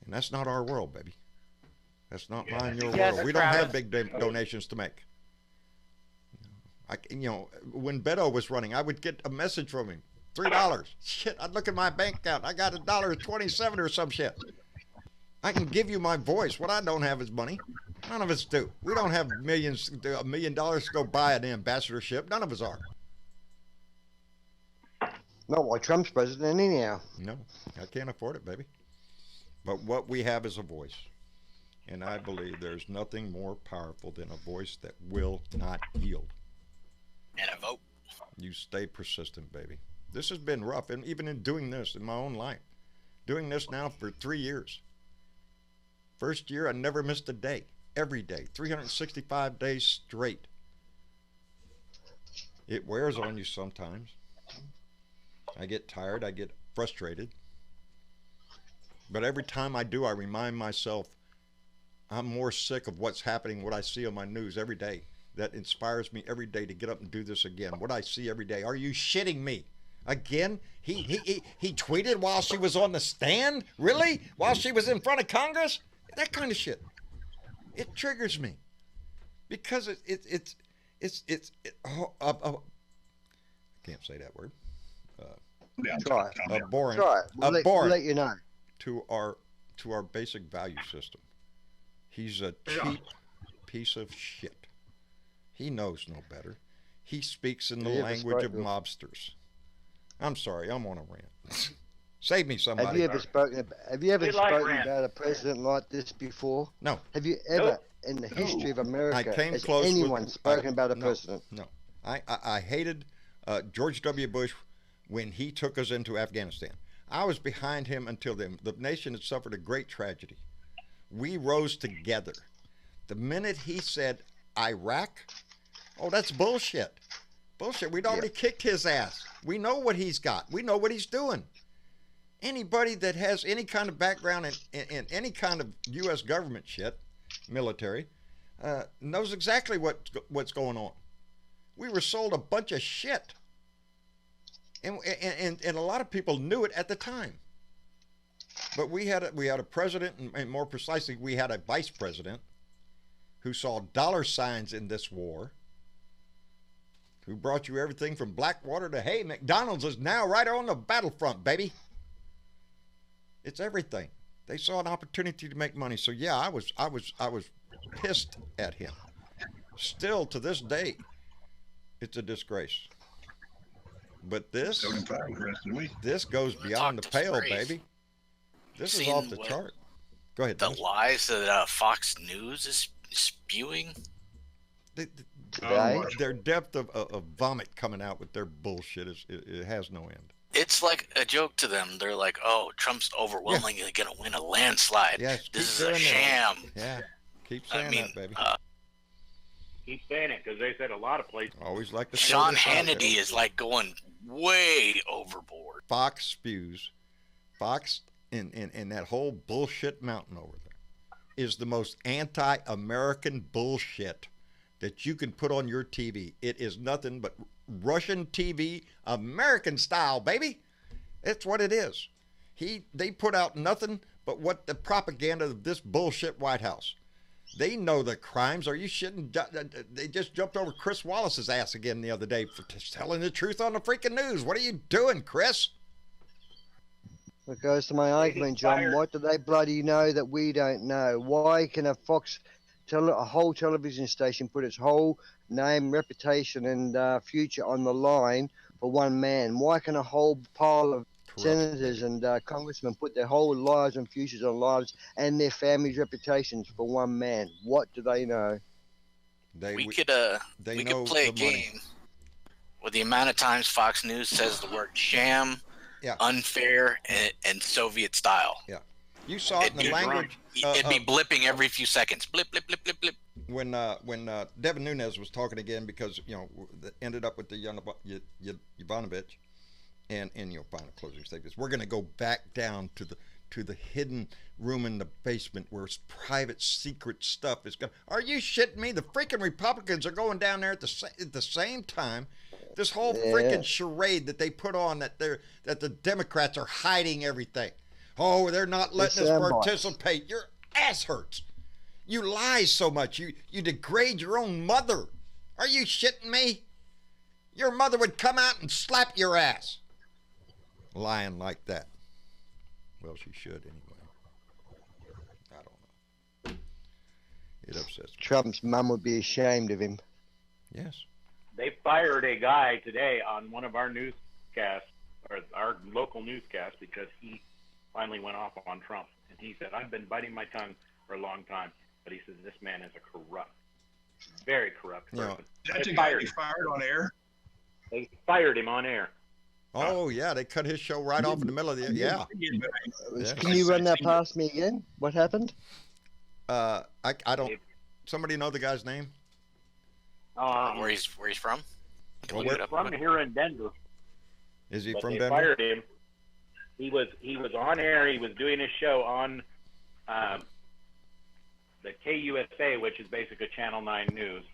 [SPEAKER 2] And that's not our world, baby. That's not mine, your world. We don't have big donations to make. When Beto was running, I would get a message from him. $3. Shit, I'd look at my bank account. I got $1.27 or some shit. I can give you my voice. What I don't have is money. None of us do. We don't have $1 million to go buy an ambassadorship. None of us are.
[SPEAKER 5] Not while Trump's president anyhow.
[SPEAKER 2] No, I can't afford it, baby. But what we have is a voice. And I believe there's nothing more powerful than a voice that will not yield.
[SPEAKER 8] And a vote.
[SPEAKER 2] You stay persistent, baby. This has been rough, and even in doing this in my own life. Doing this now for 3 years. First year, I never missed a day. Every day. 365 days straight. It wears on you sometimes. I get tired. I get frustrated. But every time I do, I remind myself I'm more sick of what's happening, what I see on my news every day. That inspires me every day to get up and do this again. What I see every day. Are you shitting me? Again? He tweeted while she was on the stand? Really? While she was in front of Congress? That kind of shit. It triggers me. Because I can't say that word.
[SPEAKER 5] Try it.
[SPEAKER 2] abhorrent,
[SPEAKER 5] Try it. We'll let you know.
[SPEAKER 2] to our basic value system. He's a cheap piece of shit. He knows no better. He speaks in the language of mobsters. I'm sorry, I'm on a rant. Save me, somebody.
[SPEAKER 5] Have you ever spoken about a president like this before?
[SPEAKER 2] No.
[SPEAKER 5] Have you ever, in the history of America, has anyone spoken about a president?
[SPEAKER 2] No. I hated George W. Bush when he took us into Afghanistan. I was behind him until then. The nation had suffered a great tragedy. We rose together. The minute he said Iraq, oh, that's bullshit. Bullshit. We'd already kicked his ass. We know what he's got. We know what he's doing. Anybody that has any kind of background in any kind of U.S. government shit, military, knows exactly what's going on. We were sold a bunch of shit. And a lot of people knew it at the time. But we had a president, and more precisely, we had a vice president who saw dollar signs in this war, who brought you everything from Blackwater to, hey, McDonald's is now right on the battlefront, baby. It's everything. They saw an opportunity to make money. So yeah, I was pissed at him. Still to this day, it's a disgrace. But this goes beyond the pale, baby. This is off the chart. Go ahead.
[SPEAKER 8] The lies that Fox News is spewing.
[SPEAKER 2] Their depth of vomit coming out with their bullshit it has no end.
[SPEAKER 8] It's like a joke to them. They're like, "Oh, Trump's overwhelmingly going to win a landslide.
[SPEAKER 2] Yes,
[SPEAKER 8] this is a sham."
[SPEAKER 2] Yeah, keep saying that, baby.
[SPEAKER 7] Keep saying it because they said a lot of places.
[SPEAKER 2] Always like to.
[SPEAKER 8] Sean Hannity is like going way overboard.
[SPEAKER 2] Fox spews. Fox in that whole bullshit mountain over there is the most anti-American bullshit that you can put on your TV. It is nothing but Russian TV, American style, baby. That's what it is. They put out nothing but what the propaganda of this bullshit White House. They know the crimes. Are you shitting? They just jumped over Chris Wallace's ass again the other day for telling the truth on the freaking news. What are you doing, Chris?
[SPEAKER 5] It goes to my argument, John. What do they bloody know that we don't know? Why can a whole television station put its whole name, reputation, and future on the line for one man? Why can a whole pile of senators and congressmen put their whole lives and futures on lives and their families' reputations for one man? What do they know?
[SPEAKER 8] We could play a game with the amount of times Fox News says the word sham, unfair, and Soviet style.
[SPEAKER 2] Yeah. You saw it in the language.
[SPEAKER 8] It'd be blipping every few seconds. Blip, blip, blip, blip, blip.
[SPEAKER 2] When Devin Nunes was talking again, because ended up with the Yovanovitch, and final closing statements. We're going to go back down to the hidden room in the basement where private secret stuff is going. Are you shitting me? The freaking Republicans are going down there at the same time. This whole freaking charade that they put on that the Democrats are hiding everything. Oh, they're not letting us participate. Your ass hurts. You lie so much. You degrade your own mother. Are you shitting me? Your mother would come out and slap your ass. Lying like that. Well, she should anyway. I don't know. It upsets me.
[SPEAKER 5] Trump's mum would be ashamed of him.
[SPEAKER 2] Yes.
[SPEAKER 7] They fired a guy today on one of our newscasts, or our local newscast, because he finally went off on Trump. And he said, I've been biting my tongue for a long time, but he says this man is a corrupt, very corrupt person.
[SPEAKER 4] That's a guy they fired on air?
[SPEAKER 7] They fired him on air.
[SPEAKER 2] Oh, yeah, they cut his show right off in the middle of the... Yeah.
[SPEAKER 5] Can you run that past me again? What happened?
[SPEAKER 2] I don't... Somebody know the guy's name?
[SPEAKER 8] Where he's from?
[SPEAKER 7] From here in Denver.
[SPEAKER 2] Is he
[SPEAKER 7] but
[SPEAKER 2] from
[SPEAKER 7] they
[SPEAKER 2] Denver?
[SPEAKER 7] Fired him. He was on air. He was doing his show on the KUSA, which is basically Channel 9 News.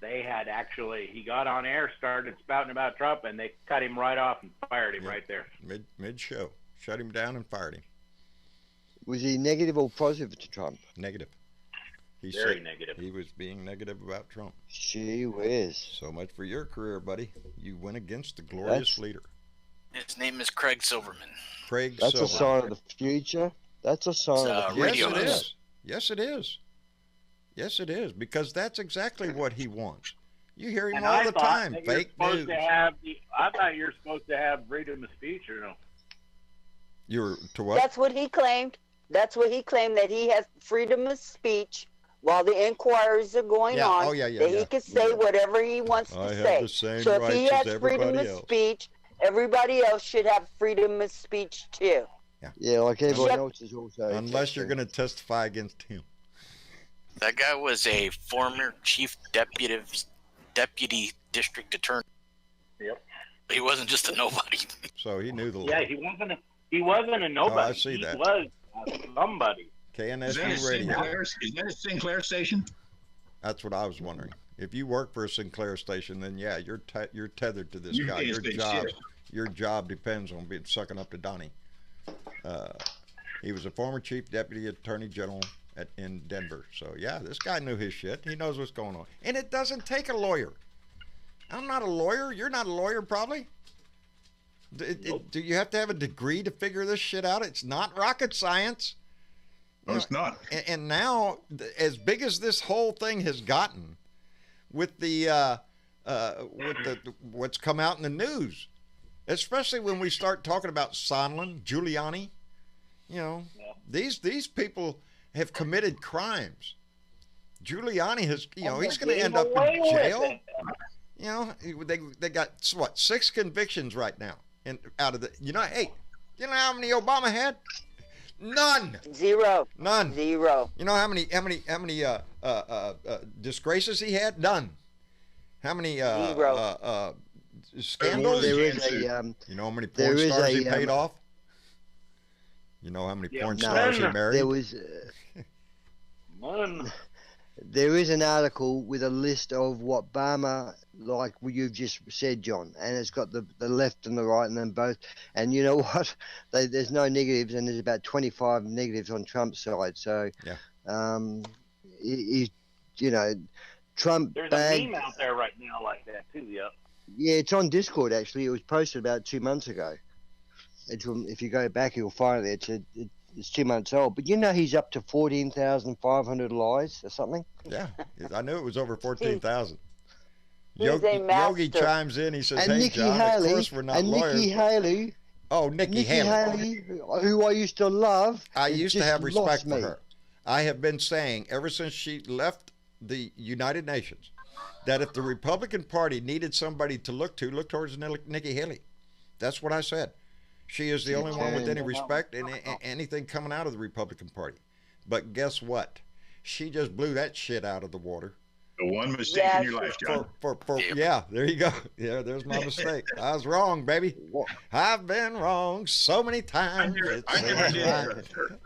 [SPEAKER 7] He got on air, started spouting about Trump, and they cut him right off and fired him right there.
[SPEAKER 2] Mid show. Shut him down and fired him.
[SPEAKER 5] Was he negative or positive to Trump?
[SPEAKER 2] Negative.
[SPEAKER 7] Very negative.
[SPEAKER 2] He was being negative about Trump.
[SPEAKER 5] Gee whiz.
[SPEAKER 2] So much for your career, buddy. You went against the glorious leader.
[SPEAKER 8] His name is Craig Silverman.
[SPEAKER 2] Craig
[SPEAKER 5] That's a
[SPEAKER 2] Silverman.
[SPEAKER 5] sign of the future. That's a sign of the future.
[SPEAKER 8] radio
[SPEAKER 2] Yes, it
[SPEAKER 8] host.
[SPEAKER 2] is. Yes, it is. Yes, it is. Because that's exactly what he wants. You hear him
[SPEAKER 7] And
[SPEAKER 2] all
[SPEAKER 7] I
[SPEAKER 2] the
[SPEAKER 7] thought
[SPEAKER 2] time.
[SPEAKER 7] that you're
[SPEAKER 2] Fake
[SPEAKER 7] supposed
[SPEAKER 2] news.
[SPEAKER 7] to have I thought you were supposed to have freedom of speech, or no?
[SPEAKER 2] You're to what?
[SPEAKER 6] That's what he claimed. That's what he claimed, that he has freedom of speech while the inquiries are going
[SPEAKER 2] Yeah.
[SPEAKER 6] on.
[SPEAKER 2] Oh, yeah, yeah,
[SPEAKER 6] that
[SPEAKER 2] yeah.
[SPEAKER 6] he can say whatever he wants to
[SPEAKER 2] I
[SPEAKER 6] say.
[SPEAKER 2] have the same
[SPEAKER 6] So if
[SPEAKER 2] rights
[SPEAKER 6] he
[SPEAKER 2] as
[SPEAKER 6] has freedom
[SPEAKER 2] everybody
[SPEAKER 6] of
[SPEAKER 2] else.
[SPEAKER 6] speech, everybody else should have freedom of speech too.
[SPEAKER 5] Yeah, like everyone
[SPEAKER 6] Yep.
[SPEAKER 5] else is also.
[SPEAKER 2] Unless you're going to testify against him.
[SPEAKER 8] That guy was a former chief deputy district attorney.
[SPEAKER 7] Yep.
[SPEAKER 8] He wasn't just a nobody.
[SPEAKER 2] So he knew the law.
[SPEAKER 7] Yeah, he wasn't a nobody.
[SPEAKER 2] Oh, I see that.
[SPEAKER 7] He was somebody.
[SPEAKER 4] Is that a
[SPEAKER 2] KNSU Radio.
[SPEAKER 4] Sinclair? Is that a Sinclair station?
[SPEAKER 2] That's what I was wondering. If you work for a Sinclair station, then yeah, you're tethered to this guy.
[SPEAKER 4] Your
[SPEAKER 2] Your job depends on being sucking up to Donnie. He was a former chief deputy attorney general in Denver. So yeah, this guy knew his shit. He knows what's going on, and it doesn't take a lawyer. I'm not a lawyer. You're not a lawyer, probably. Do you have to have a degree to figure this shit out? It's not rocket science.
[SPEAKER 4] No, it's not.
[SPEAKER 2] And now, as big as this whole thing has gotten, with the what's come out in the news, especially when we start talking about Sondland, Giuliani, these people have committed crimes. Giuliani has, he's going to end up in jail. They got what, 6 convictions right now, and out of the, hey, you know how many Obama had? None.
[SPEAKER 6] Zero.
[SPEAKER 2] None.
[SPEAKER 6] Zero.
[SPEAKER 2] You know how many disgraces he had? None. How many scandals?
[SPEAKER 5] There is a.
[SPEAKER 2] You know how many porn stars he paid off? You know how many porn stars he married?
[SPEAKER 5] There was.
[SPEAKER 7] None.
[SPEAKER 5] There is an article with a list of what Barmer, like you've just said, John, and it's got the left and the right and them both. And you know what? There's no negatives, and there's about 25 negatives on Trump's side. So, Trump.
[SPEAKER 7] There's a meme out there right now like that too. Yep.
[SPEAKER 5] Yeah, it's on Discord actually. It was posted about 2 months ago. If you go back, you'll find it. It's 2 months old, but he's up to 14,500 lies or something.
[SPEAKER 2] Yeah, I knew it was over 14,000.
[SPEAKER 6] He's a master.
[SPEAKER 2] Yogi chimes in. He says,
[SPEAKER 5] And
[SPEAKER 2] "Hey,
[SPEAKER 5] Nikki
[SPEAKER 2] John,
[SPEAKER 5] Haley,
[SPEAKER 2] of course we're not
[SPEAKER 5] and
[SPEAKER 2] lawyers."
[SPEAKER 5] Nikki Haley.
[SPEAKER 2] Oh, Nikki Haley,
[SPEAKER 5] who I used to love.
[SPEAKER 2] I used to
[SPEAKER 5] just
[SPEAKER 2] have respect
[SPEAKER 5] lost
[SPEAKER 2] for
[SPEAKER 5] me.
[SPEAKER 2] her. I have been saying ever since she left the United Nations that if the Republican Party needed somebody to look towards Nikki Haley. That's what I said. She is the only one with any respect and anything coming out of the Republican Party. But guess what? She just blew that shit out of the water.
[SPEAKER 4] The one mistake in your life, John.
[SPEAKER 2] Yeah, there you go. Yeah, there's my mistake. I was wrong, baby. I've been wrong so many times.
[SPEAKER 4] I never did.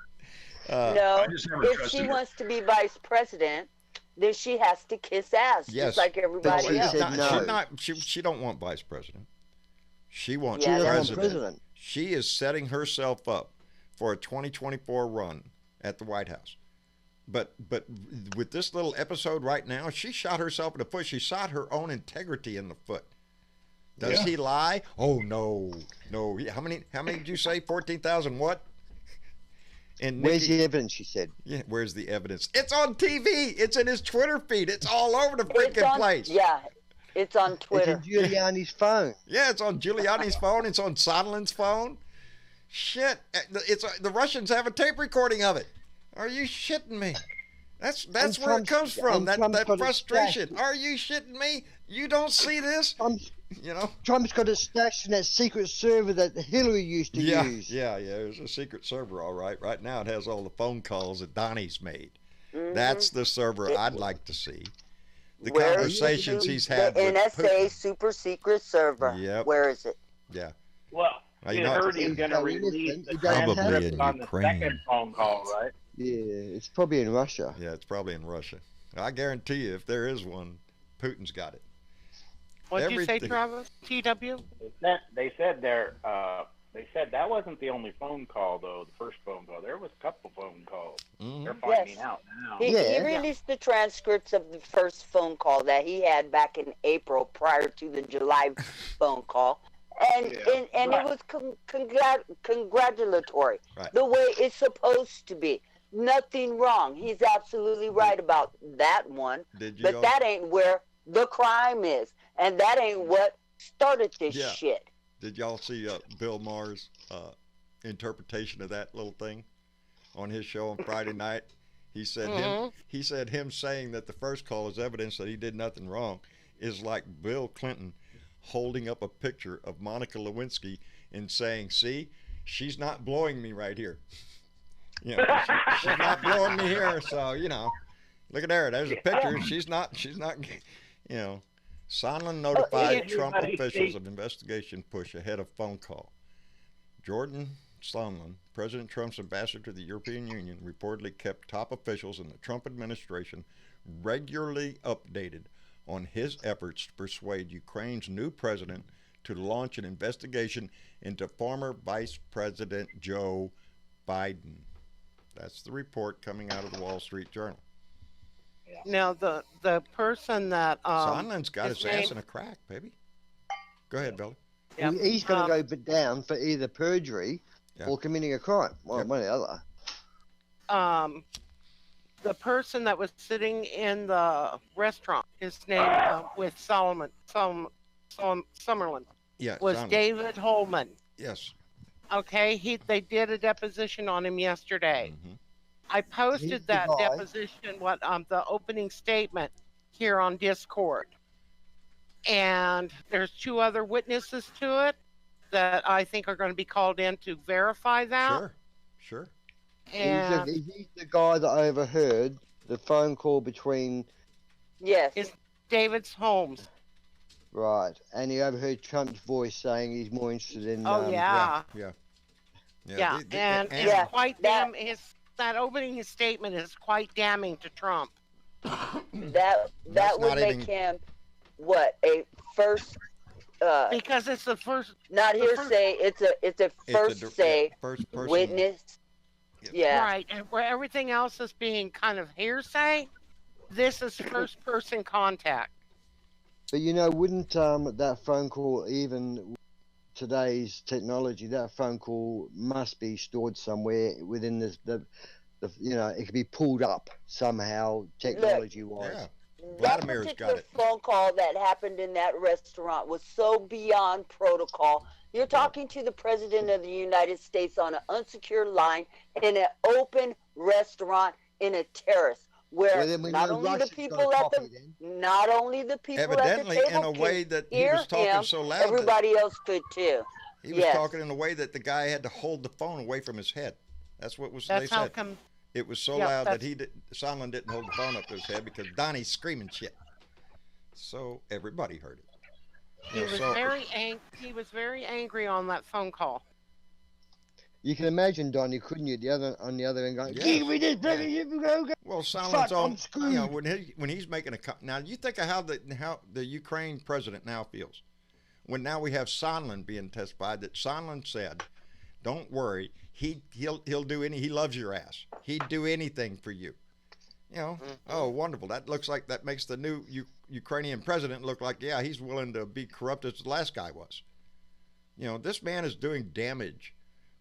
[SPEAKER 6] No, if she wants to be vice president, then she has to kiss ass, just like everybody else.
[SPEAKER 2] She don't want vice president. She wants
[SPEAKER 5] president.
[SPEAKER 2] president. She is setting herself up for a 2024 run at the White House. But with this little episode right now, she shot herself in the foot. She shot her own integrity in the foot. Does he lie? Oh no. How many did you say? 14,000 what? And
[SPEAKER 5] where's the evidence? She said.
[SPEAKER 2] Yeah, where's the evidence? It's on TV. It's in his Twitter feed. It's all over the freaking place.
[SPEAKER 6] Yeah. It's on Twitter.
[SPEAKER 5] It's on Giuliani's phone.
[SPEAKER 2] Yeah, it's on Giuliani's phone. It's on Sondland's phone. Shit, the Russians have a tape recording of it. Are you shitting me? That's where it comes from. That frustration. Are you shitting me? You don't see this?
[SPEAKER 5] Trump's got it stashed in that secret server that Hillary used to use.
[SPEAKER 2] Yeah. There's a secret server, all right. Right now, it has all the phone calls that Donnie's made. Mm-hmm. That's the server I'd like to see. The conversations he's had
[SPEAKER 6] the
[SPEAKER 2] with
[SPEAKER 6] NSA
[SPEAKER 2] Putin.
[SPEAKER 6] super secret server.
[SPEAKER 2] Yep.
[SPEAKER 6] Where is it?
[SPEAKER 2] Yeah.
[SPEAKER 7] Well, you heard he's going to release the transcript on the second phone call, right?
[SPEAKER 5] Yeah, it's probably in Russia.
[SPEAKER 2] Yeah, it's probably in Russia. I guarantee you, if there is one, Putin's got it.
[SPEAKER 3] What did you say, Travis? TW?
[SPEAKER 7] They said that wasn't the only phone call, though, the first phone call. There was a couple phone calls. Mm-hmm. They're finding out now.
[SPEAKER 6] He released the transcripts of the first phone call that he had back in April prior to the July phone call. and it was congratulatory,
[SPEAKER 2] Right.
[SPEAKER 6] the way it's supposed to be. Nothing wrong. He's absolutely right about that one. But that ain't where the crime is, and that ain't what started this shit.
[SPEAKER 2] Did y'all see Bill Maher's interpretation of that little thing on his show on Friday night? He said him saying that the first call is evidence that he did nothing wrong is like Bill Clinton holding up a picture of Monica Lewinsky and saying, "See, she's not blowing me right here. You know, she's not blowing me here. So look at her. There's a picture. She's not. Sondland notified Trump officials of investigation push ahead of phone call. Jordan Sondland, President Trump's ambassador to the European Union, reportedly kept top officials in the Trump administration regularly updated on his efforts to persuade Ukraine's new president to launch an investigation into former Vice President Joe Biden. That's the report coming out of the Wall Street Journal.
[SPEAKER 3] Now, the person that
[SPEAKER 2] Sondland's got his ass in a crack, baby. Go ahead, Billy.
[SPEAKER 5] Yep. He's going to go down for either perjury or committing a crime. One or the other.
[SPEAKER 3] The person that was sitting in the restaurant, his name with Summerlin, was
[SPEAKER 2] Sondland.
[SPEAKER 3] David Holman.
[SPEAKER 2] Yes.
[SPEAKER 3] Okay, they did a deposition on him yesterday.
[SPEAKER 2] Mm-hmm.
[SPEAKER 3] I posted that deposition, the opening statement here on Discord. And there's 2 other witnesses to it that I think are going to be called in to verify that.
[SPEAKER 2] Sure.
[SPEAKER 3] And
[SPEAKER 5] he's the guy that overheard the phone call between...
[SPEAKER 6] Yes.
[SPEAKER 3] It's David's Holmes.
[SPEAKER 5] Right. And he overheard Trump's voice saying he's more interested in...
[SPEAKER 3] Yeah. And it's quite damn... That opening statement is quite damning to Trump.
[SPEAKER 6] That would make him a first
[SPEAKER 3] because it's the first
[SPEAKER 6] not hearsay, it's a first witness. Yeah.
[SPEAKER 3] Right. And where everything else is being kind of hearsay, this is first person contact.
[SPEAKER 5] But wouldn't that phone call, even today's technology, that phone call must be stored somewhere within the it could be pulled up somehow technology-wise.
[SPEAKER 2] Yeah.
[SPEAKER 6] That particular phone call that happened in that restaurant was so beyond protocol. You're talking to the President of the United States on an unsecured line in an open restaurant in a terrace where not only the people at the
[SPEAKER 2] evidently
[SPEAKER 6] table
[SPEAKER 2] in a way that he was talking so loud,
[SPEAKER 6] everybody else could too.
[SPEAKER 2] He was talking in a way that the guy had to hold the phone away from his head. That's what they said. It was so loud that Sondland didn't hold the phone up to his head because Donnie's screaming shit. So everybody heard it.
[SPEAKER 3] He was very angry on that phone call.
[SPEAKER 5] You can imagine Donnie, couldn't you? On the other end, going, "Give me this, baby, go."
[SPEAKER 2] Well, Sondland's on. When he's making now, you think of how the Ukraine president now feels. When now we have Sondland being testified that Sondland said, "Don't worry, he'll do he loves your ass. He'd do anything for you." Oh, wonderful. That makes the new Ukrainian president look like, he's willing to be corrupt as the last guy was. This man is doing damage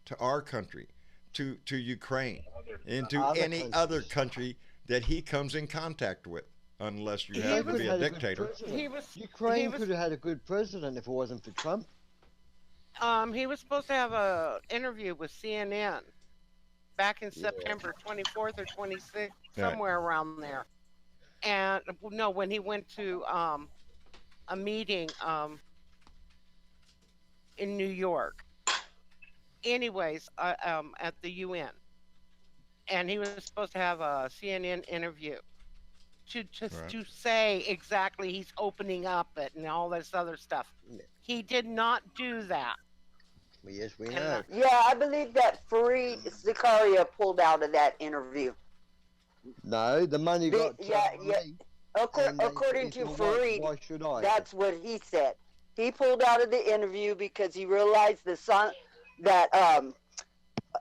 [SPEAKER 2] to our country, to Ukraine, and to any other country that he comes in contact with, unless you happen to be a dictator.
[SPEAKER 5] Ukraine could have had a good president if it wasn't for Trump.
[SPEAKER 3] He was supposed to have an interview with CNN back in September 24th or 26th, somewhere around there. And when he went to a meeting in New York. Anyways, at the UN. And he was supposed to have a CNN interview to say exactly he's opening up it and all this other stuff. He did not do that.
[SPEAKER 5] Well, yes, we know.
[SPEAKER 6] Yeah, I believe that Fareed Zakaria pulled out of that interview.
[SPEAKER 5] No, the money got...
[SPEAKER 6] According to Fareed, that's what he said. He pulled out of the interview because he realized that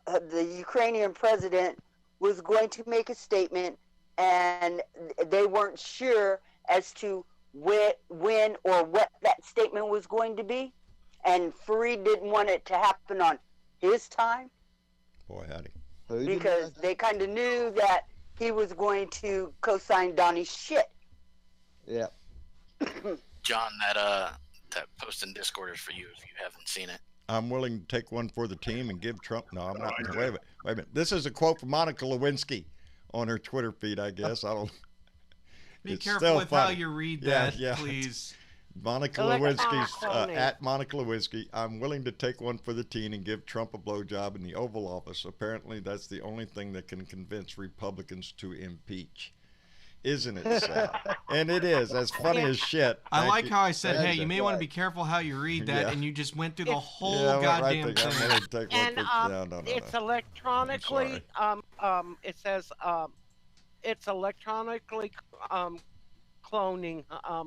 [SPEAKER 6] the Ukrainian president was going to make a statement, and they weren't sure as to when or what that statement was going to be. and Fareed didn't want it to happen on his time.
[SPEAKER 2] Boy, howdy.
[SPEAKER 6] Because they kind of knew that he was going to co-sign Donnie's shit.
[SPEAKER 5] Yeah.
[SPEAKER 8] John, that post in Discord is for you if you haven't seen it.
[SPEAKER 2] I'm willing to take one for the team and give Trump. No, I'm not. Wait a minute. This is a quote from Monica Lewinsky on her Twitter feed, I guess. I don't.
[SPEAKER 1] Be careful with how you read that, please.
[SPEAKER 2] Monica Lewinsky's at Monica Lewinsky. I'm willing to take one for the team and give Trump a blowjob in the Oval Office. Apparently, that's the only thing that can convince Republicans to impeach. Isn't it sad? And it is. That's funny as shit.
[SPEAKER 1] I like how I said, hey, you may want to be careful how you read that, and you just went through the whole goddamn thing.
[SPEAKER 3] And it's electronically, it says it's electronically cloning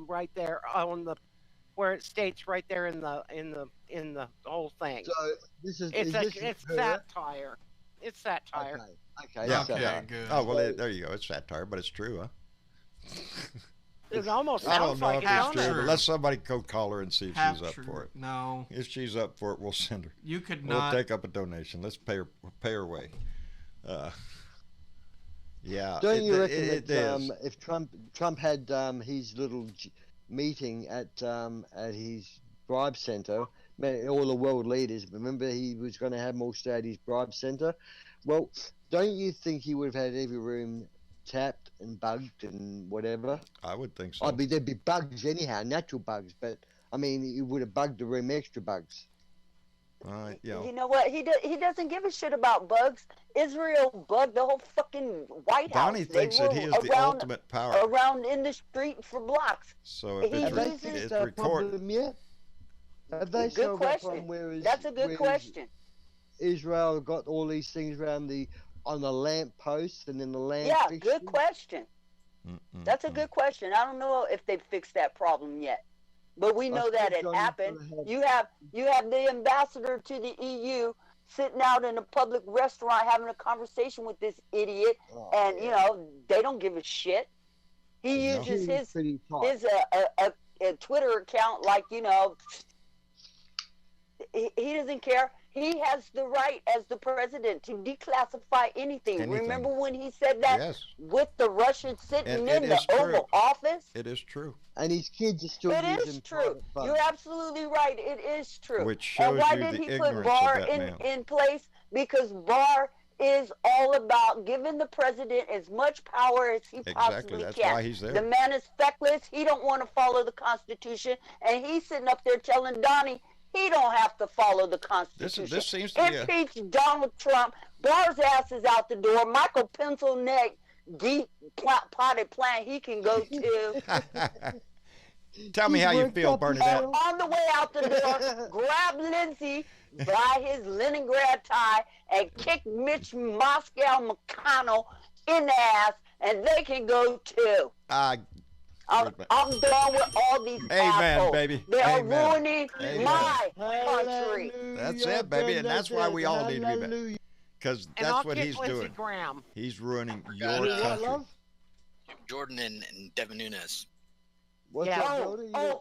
[SPEAKER 3] right there on the where it states right there in the whole thing.
[SPEAKER 5] So this is
[SPEAKER 3] it's satire. It's satire.
[SPEAKER 5] Okay.
[SPEAKER 2] Yeah.
[SPEAKER 5] Okay.
[SPEAKER 2] Good. Oh well, there you go. It's satire, but it's true, huh?
[SPEAKER 3] It almost sounds
[SPEAKER 2] I don't know
[SPEAKER 3] like
[SPEAKER 2] if it's
[SPEAKER 3] it's
[SPEAKER 2] true, but let somebody go call her and see if she's up for it.
[SPEAKER 1] No.
[SPEAKER 2] If she's up for it, we'll send her.
[SPEAKER 1] You could
[SPEAKER 2] We'll
[SPEAKER 1] not.
[SPEAKER 2] take up a donation. Let's pay her way. Yeah.
[SPEAKER 5] Don't you reckon that if Trump had his little meeting at his bribe center, all the world leaders, remember he was going to have them all stay at his bribe center? Well, don't you think he would have had every room tapped and bugged and whatever?
[SPEAKER 2] I would think so.
[SPEAKER 5] I mean, there'd be bugs anyhow, natural bugs, but I mean, he would have bugged the room extra bugs.
[SPEAKER 2] Yeah.
[SPEAKER 6] You know what? He doesn't give a shit about bugs. Israel bugged the whole fucking White House.
[SPEAKER 2] Donnie thinks that he is the ultimate power.
[SPEAKER 6] Around in the street for blocks.
[SPEAKER 2] So if it's recorded.
[SPEAKER 5] Yet? Have they
[SPEAKER 6] good question. That's a good question.
[SPEAKER 5] Israel got all these things around on the lamp posts and in the lamp.
[SPEAKER 6] Yeah,
[SPEAKER 5] fixtures?
[SPEAKER 6] Good question. That's a good question. I don't know if they've fixed that problem yet, but we know that it happened. You have the ambassador to the EU sitting out in a public restaurant having a conversation with this idiot, and you know they don't give a shit. He uses his Twitter account like he doesn't care. He has the right as the president to declassify anything. Remember when he said that with the Russians sitting in the Oval Office?
[SPEAKER 2] It is true.
[SPEAKER 5] And his kids are still
[SPEAKER 6] using
[SPEAKER 5] It is true.
[SPEAKER 6] You're absolutely right. It is true.
[SPEAKER 2] Which shows
[SPEAKER 6] and why
[SPEAKER 2] you
[SPEAKER 6] did
[SPEAKER 2] the
[SPEAKER 6] he
[SPEAKER 2] ignorance
[SPEAKER 6] put Barr
[SPEAKER 2] of that man.
[SPEAKER 6] in place? Because Barr is all about giving the president as much power as he possibly
[SPEAKER 2] That's
[SPEAKER 6] can.
[SPEAKER 2] why he's there.
[SPEAKER 6] The man is feckless. He don't want to follow the Constitution, and he's sitting up there telling Donnie he don't have to follow the Constitution.
[SPEAKER 2] This seems to be
[SPEAKER 6] impeach Donald Trump. Barr's ass is out the door. Michael Pencil Neck, deep potted plant he can go to.
[SPEAKER 2] Tell me how you feel, Bernadette.
[SPEAKER 6] And on the way out the door, grab Lindsey by his Leningrad tie and kick Mitch Moscow McConnell in the ass, and they can go too. I'm done with all these assholes.
[SPEAKER 2] Baby.
[SPEAKER 6] They are ruining my country.
[SPEAKER 2] That's it, baby, and that's why we all need to be back. Because that's what he's doing.
[SPEAKER 3] Graham.
[SPEAKER 2] He's ruining your country.
[SPEAKER 8] Jordan and Devin Nunes.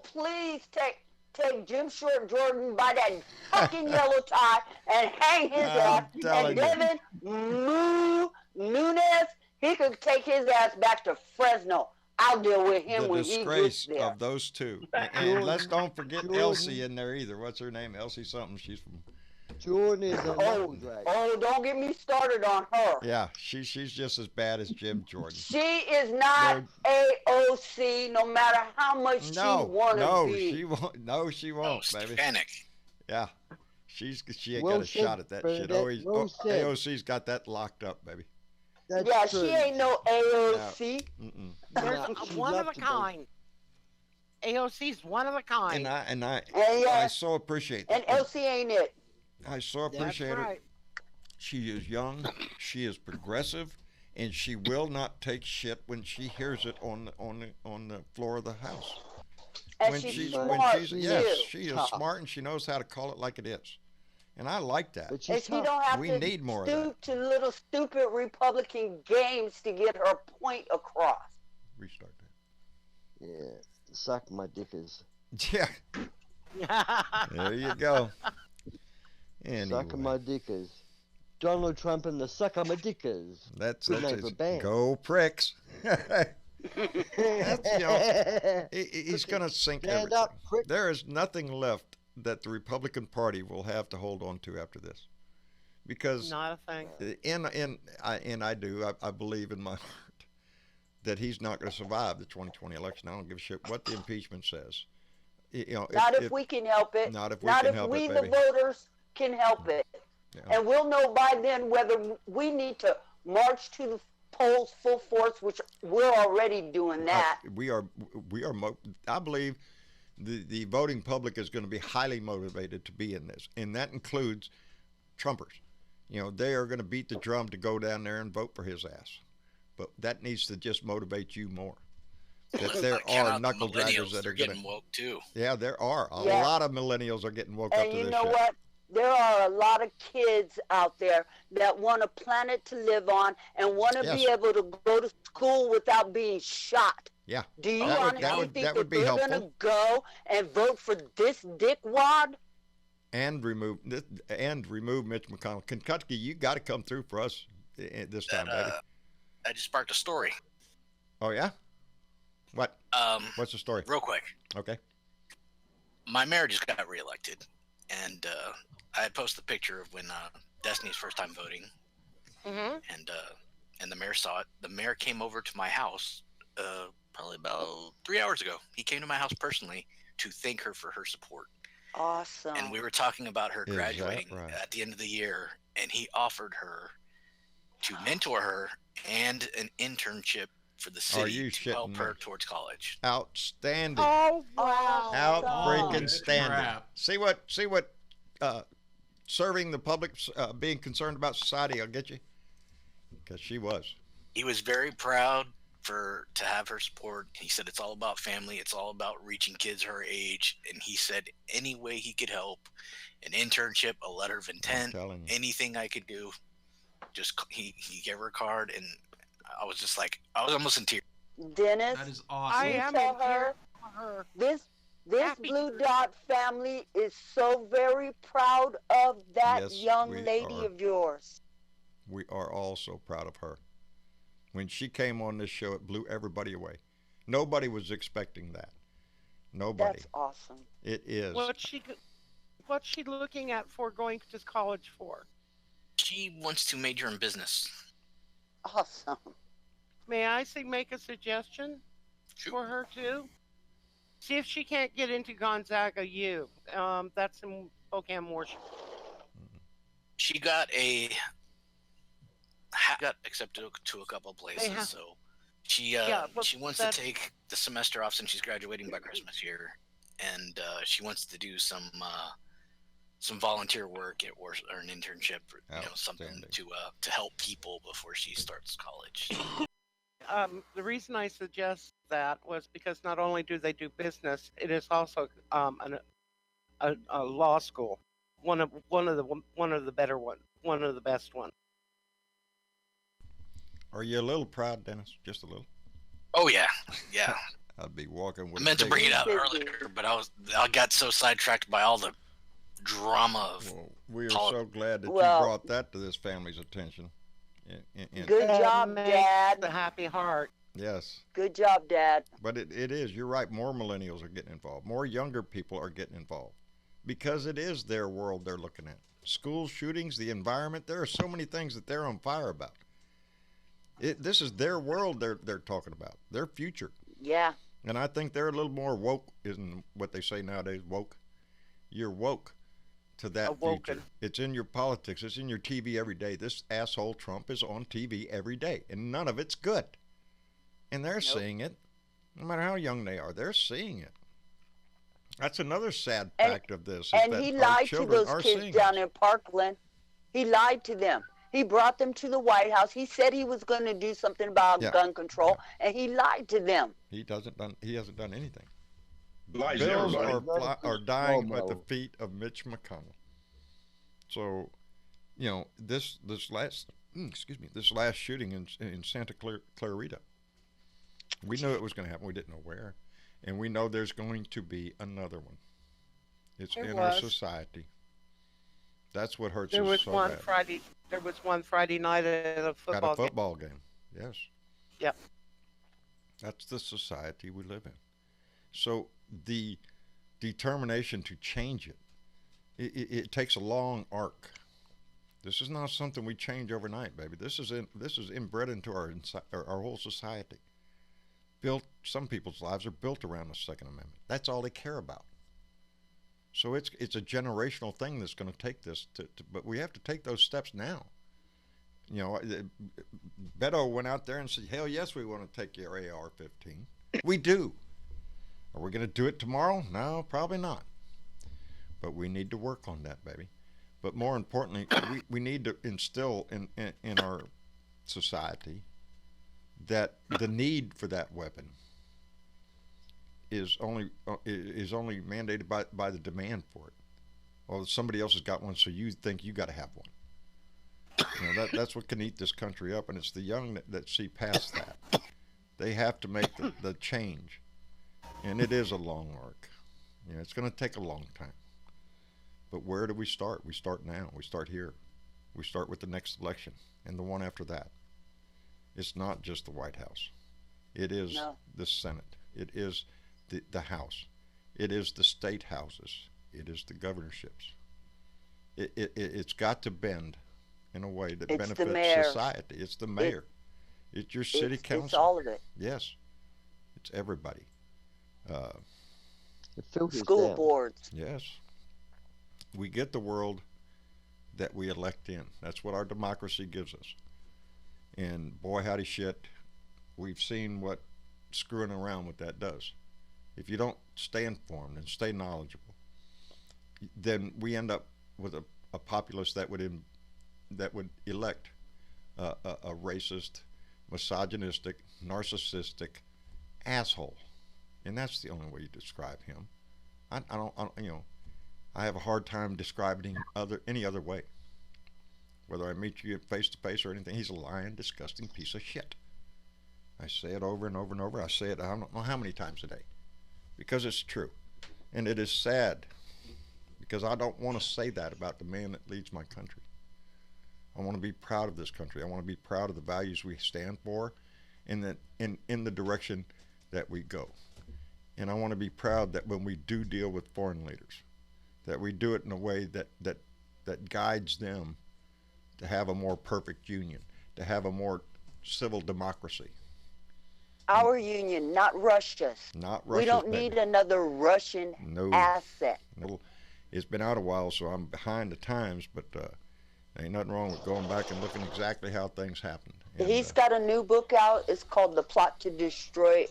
[SPEAKER 6] Please take Jim Short Jordan by that fucking yellow tie and hang his ass. And Devin Nunes, he could take his ass back to Fresno. I'll deal with him when he gets there.
[SPEAKER 2] The disgrace of those two. And let's don't forget Elsie in there either. What's her name? Elsie something. She's from...
[SPEAKER 5] Jordan is a
[SPEAKER 6] don't get me started on her.
[SPEAKER 2] Yeah, she's just as bad as Jim Jordan.
[SPEAKER 6] She is not AOC, no matter how much she wants to be.
[SPEAKER 2] She won't. No, she won't, baby.
[SPEAKER 8] Panic.
[SPEAKER 2] Yeah, she ain't got a shot at that shit. AOC's got that locked up, baby.
[SPEAKER 6] That's true. She ain't no AOC.
[SPEAKER 3] There's one of a kind. AOC's one of a kind.
[SPEAKER 2] And I so appreciate that.
[SPEAKER 6] And LC ain't it.
[SPEAKER 2] I so appreciate her. She is young, she is progressive, and she will not take shit when she hears it on the floor of the House.
[SPEAKER 6] And she's smart.
[SPEAKER 2] Yes, she is smart, and she knows how to call it like it is. And I like that.
[SPEAKER 6] And she don't have
[SPEAKER 2] we need more
[SPEAKER 6] stoop
[SPEAKER 2] of that.
[SPEAKER 6] to little stupid Republican games to get her point across.
[SPEAKER 2] Restart that.
[SPEAKER 5] Yeah, suck my dickers.
[SPEAKER 2] Yeah. There you go. Anyway.
[SPEAKER 5] Suck-a-my-dickers. Donald Trump and the suck-a-my-dickers.
[SPEAKER 2] That's
[SPEAKER 5] Good name for a band.
[SPEAKER 2] Go pricks. That's, he's going to sink
[SPEAKER 5] Stand
[SPEAKER 2] everything.
[SPEAKER 5] up, prick.
[SPEAKER 2] There is nothing left that the Republican Party will have to hold on to after this, because
[SPEAKER 3] not a thing.
[SPEAKER 2] I believe in my heart that he's not going to survive the 2020 election. I don't give a shit what the impeachment says.
[SPEAKER 6] Not if we can help it.
[SPEAKER 2] Not if
[SPEAKER 6] we the voters can help it.
[SPEAKER 2] Yeah.
[SPEAKER 6] And we'll know by then whether we need to march to the polls full force, which we're already doing that.
[SPEAKER 2] I believe the voting public is going to be highly motivated to be in this, and that includes Trumpers. They are going to beat the drum to go down there and vote for his ass. But that needs to just motivate you more. That there are knuckle draggers that are
[SPEAKER 8] getting woke too.
[SPEAKER 2] Yeah, there are. A lot of millennials are getting woke up to this shit.
[SPEAKER 6] And you know what? There are a lot of kids out there that want a planet to live on and want to be able to go to school without being shot.
[SPEAKER 2] Yeah.
[SPEAKER 6] Do you honestly think that they're going to go and vote for this dickwad?
[SPEAKER 2] And remove Mitch McConnell. Kentucky, you got to come through for us this time, baby.
[SPEAKER 8] I just sparked a story.
[SPEAKER 2] Oh yeah? What? What's the story?
[SPEAKER 8] Real quick.
[SPEAKER 2] Okay.
[SPEAKER 8] My mayor just got reelected, and I had posted a picture of when Destiny's first time voting, and the mayor saw it. The mayor came over to my house probably about 3 hours ago. He came to my house personally to thank her for her support.
[SPEAKER 6] Awesome.
[SPEAKER 8] And we were talking about her graduating at the end of the year, and he offered her to mentor her and an internship for the city to help her towards college.
[SPEAKER 2] Outstanding.
[SPEAKER 3] Oh wow.
[SPEAKER 2] Out freaking standing. See what serving the public, being concerned about society, I'll get you. Because she was.
[SPEAKER 8] He was very proud to have her support. He said it's all about family. It's all about reaching kids her age. And he said any way he could help, an internship, a letter of intent, anything I could do. Just he gave her a card, and I was just like, I was almost in tears.
[SPEAKER 6] Dennis,
[SPEAKER 1] that is awesome.
[SPEAKER 3] I am in tears for her.
[SPEAKER 6] This Blue Dot family is so very proud of that young lady of yours.
[SPEAKER 2] We are all so proud of her. When she came on this show, it blew everybody away. Nobody was expecting that. Nobody.
[SPEAKER 6] That's awesome.
[SPEAKER 2] It is.
[SPEAKER 3] What's she looking at for going to college for?
[SPEAKER 8] She wants to major in business.
[SPEAKER 6] Awesome.
[SPEAKER 3] May I make a suggestion for her too? See if she can't get into Gonzaga U. That's in Spokane, Washington.
[SPEAKER 8] She got accepted to a couple places, so she wants to take the semester off since she's graduating by Christmas here, and she wants to do some volunteer work or an internship, something to help people before she starts college.
[SPEAKER 3] The reason I suggest that was because not only do they do business, it is also a law school, one of the better ones, one of the best ones.
[SPEAKER 2] Are you a little proud, Dennis? Just a little?
[SPEAKER 8] Oh yeah.
[SPEAKER 2] I'd be walking with.
[SPEAKER 8] I meant to bring it up earlier, but I got so sidetracked by all the drama of.
[SPEAKER 2] Well, we are so glad that you brought that to this family's attention.
[SPEAKER 6] Good job, Dad.
[SPEAKER 3] The happy heart.
[SPEAKER 2] Yes.
[SPEAKER 6] Good job, Dad.
[SPEAKER 2] But it is. You're right. More millennials are getting involved. More younger people are getting involved because it is their world they're looking at. School shootings, the environment. There are so many things that they're on fire about. This is their world they're talking about. Their future.
[SPEAKER 6] Yeah.
[SPEAKER 2] And I think they're a little more woke, isn't what they say nowadays, woke. You're woke to that future. It's in your politics. It's in your TV every day. This asshole Trump is on TV every day, and none of it's good. And they're seeing it. No matter how young they are, they're seeing it. That's another sad fact of this.
[SPEAKER 6] And he lied to those kids down in Parkland. He lied to them. He brought them to the White House. He said he was going to do something about gun control, and he lied to them.
[SPEAKER 2] He hasn't done anything.
[SPEAKER 4] Lies
[SPEAKER 2] Bills are dying at the feet of Mitch McConnell. So, this last shooting in Santa Clarita, we knew it was going to happen. We didn't know where, and we know there's going to be another one. It's
[SPEAKER 3] There
[SPEAKER 2] in our
[SPEAKER 3] was.
[SPEAKER 2] society. That's what hurts
[SPEAKER 3] There
[SPEAKER 2] us
[SPEAKER 3] was
[SPEAKER 2] so
[SPEAKER 3] one
[SPEAKER 2] bad.
[SPEAKER 3] Friday. There was one Friday night at a
[SPEAKER 2] At a
[SPEAKER 3] football game.
[SPEAKER 2] football game. Yes.
[SPEAKER 3] Yep.
[SPEAKER 2] That's the society we live in. So the determination to change it takes a long arc. This is not something we change overnight, baby. This is inbred into our whole society. Some people's lives are built around the Second Amendment. That's all they care about. So it's a generational thing that's going to take this but we have to take those steps now. You know, Beto went out there and said, hell yes, we want to take your AR-15. We do. Are we going to do it tomorrow? No, probably not. But we need to work on that, baby. But more importantly, we need to instill in our society that the need for that weapon is only mandated by the demand for it. Well, somebody else has got one, so you think you got to have one. You know, that's what can eat this country up, and it's the young that see past that. They have to make the change, and it is a long arc. You know, it's going to take a long time. But where do we start? We start now. We start here. We start with the next election and the one after that. It's not just the White House. It is the Senate. It is the House. It is the state houses. It is the governorships. It's got to bend in a way that benefits society. It's the mayor. It's your city council.
[SPEAKER 6] It's all of it.
[SPEAKER 2] Yes. It's everybody.
[SPEAKER 6] School boards.
[SPEAKER 2] Yes. We get the world that we elect in. That's what our democracy gives us. And boy, howdy shit, we've seen what screwing around with that does. If you don't stay informed and stay knowledgeable, then we end up with a populace that would elect a racist, misogynistic, narcissistic asshole, and that's the only way you describe him. I don't you know, I have a hard time describing any other way. Whether I meet you face to face or anything, he's a lying, disgusting piece of shit. I say it over and over and over. I say it I don't know how many times a day, because it's true, and it is sad, because I don't want to say that about the man that leads my country. I want to be proud of this country. I want to be proud of the values we stand for, in the direction that we go. And I want to be proud that when we do deal with foreign leaders, that we do it in a way that guides them to have a more perfect union, to have a more civil democracy.
[SPEAKER 6] Our union, not Russia's.
[SPEAKER 2] Not Russia's.
[SPEAKER 6] We don't need another Russian asset.
[SPEAKER 2] No. It's been out a while, so I'm behind the times, but ain't nothing wrong with going back and looking exactly how things happened. And,
[SPEAKER 6] he's got a new book out. It's called The Plot to Destroy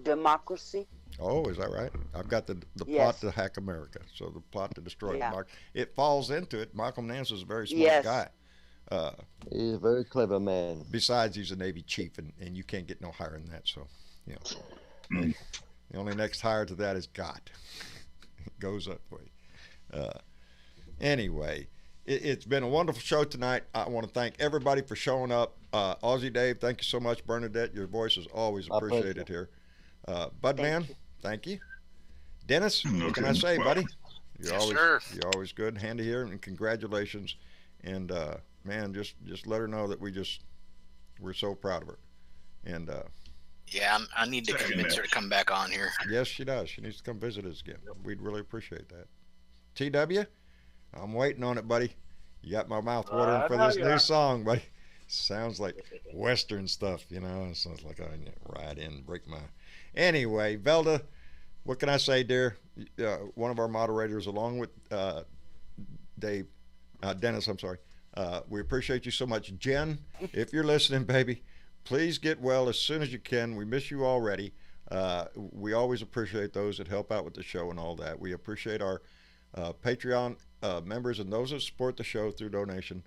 [SPEAKER 6] Democracy.
[SPEAKER 2] Oh, is that right? I've got the plot to hack America. So the plot to destroy democracy. It falls into it. Malcolm Nance is a very smart guy.
[SPEAKER 5] He's a very clever man.
[SPEAKER 2] Besides, he's a Navy chief, and you can't get no higher than that. So, you know, the only next higher to that is God. It goes up way. Anyway, it's been a wonderful show tonight. I want to thank everybody for showing up. Aussie Dave, thank you so much. Bernadette, your voice is always appreciated here. Budman, thank you. Dennis, what can I say, buddy? You're always good, handy here, and congratulations. And man, just let her know that we're so proud of her. And
[SPEAKER 8] yeah, I need to convince her to come back on here.
[SPEAKER 2] Yes, she does. She needs to come visit us again. We'd really appreciate that. TW, I'm waiting on it, buddy. You got my mouth watering for this new song, buddy. Sounds like Western stuff, you know. It sounds like I get right in and break my. Anyway, Velda, what can I say, dear? One of our moderators, along with Dennis, I'm sorry. We appreciate you so much. Jen, if you're listening, baby, please get well as soon as you can. We miss you already. We always appreciate those that help out with the show and all that. We appreciate our Patreon members and those that support the show through donation.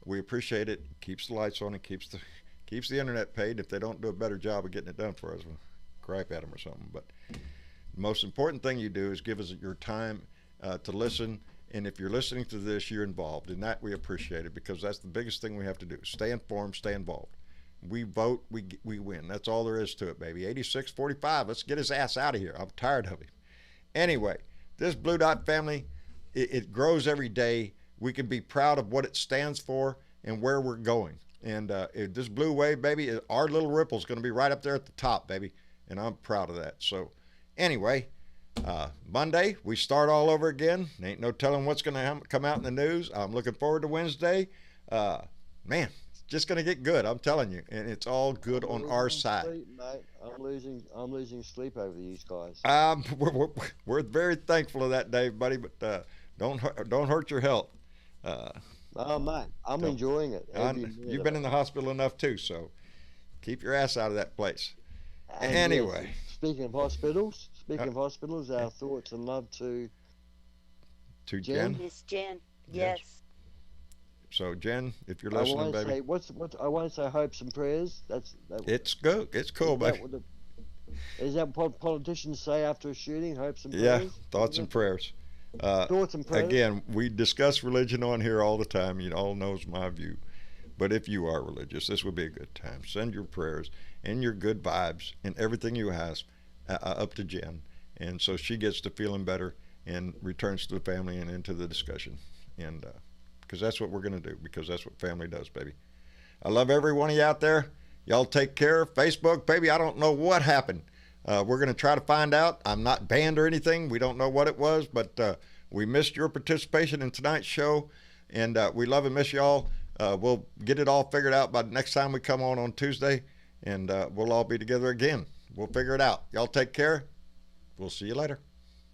[SPEAKER 2] We appreciate it. Keeps the lights on and keeps the internet paid. If they don't do a better job of getting it done for us, we'll gripe at them or something. But the most important thing you do is give us your time to listen. And if you're listening to this, you're involved. And that we appreciate it, because that's the biggest thing we have to do. Stay informed, stay involved. We vote, we win. That's all there is to it, baby. 86-45. Let's get his ass out of here. I'm tired of him. Anyway, this Blue Dot family, it grows every day. We can be proud of what it stands for and where we're going. And this blue wave, baby, our little ripple is going to be right up there at the top, baby. And I'm proud of that. So anyway, Monday, we start all over again. Ain't no telling what's going to come out in the news. I'm looking forward to Wednesday. Man, it's just going to get good, I'm telling you. And it's all good on our side.
[SPEAKER 5] Sleep, mate. I'm losing sleep over these guys.
[SPEAKER 2] We're very thankful of that, Dave, buddy, but don't hurt your health.
[SPEAKER 5] Oh, mate, I'm enjoying it.
[SPEAKER 2] You've been in the hospital enough, too, so keep your ass out of that place.
[SPEAKER 5] And
[SPEAKER 2] anyway.
[SPEAKER 5] Yes, speaking of hospitals, our thoughts and love to
[SPEAKER 2] Jen.
[SPEAKER 6] Miss Jen, yes.
[SPEAKER 2] So Jen, if you're listening, baby.
[SPEAKER 5] I won't say hopes and prayers.
[SPEAKER 2] It's good. It's cool, baby.
[SPEAKER 5] Is that what politicians say after a shooting? Hopes and prayers.
[SPEAKER 2] Yeah, thoughts and prayers.
[SPEAKER 5] Thoughts and prayers.
[SPEAKER 2] Again, we discuss religion on here all the time. You all knows my view. But if you are religious, this would be a good time. Send your prayers and your good vibes and everything you have up to Jen. And so she gets to feeling better and returns to the family and into the discussion. And because that's what we're going to do, because that's what family does, baby. I love every one of you out there. Y'all take care. Facebook, baby, I don't know what happened. We're going to try to find out. I'm not banned or anything. We don't know what it was, but we missed your participation in tonight's show. And we love and miss y'all. We'll get it all figured out by the next time we come on Tuesday, and we'll all be together again. We'll figure it out. Y'all take care. We'll see you later.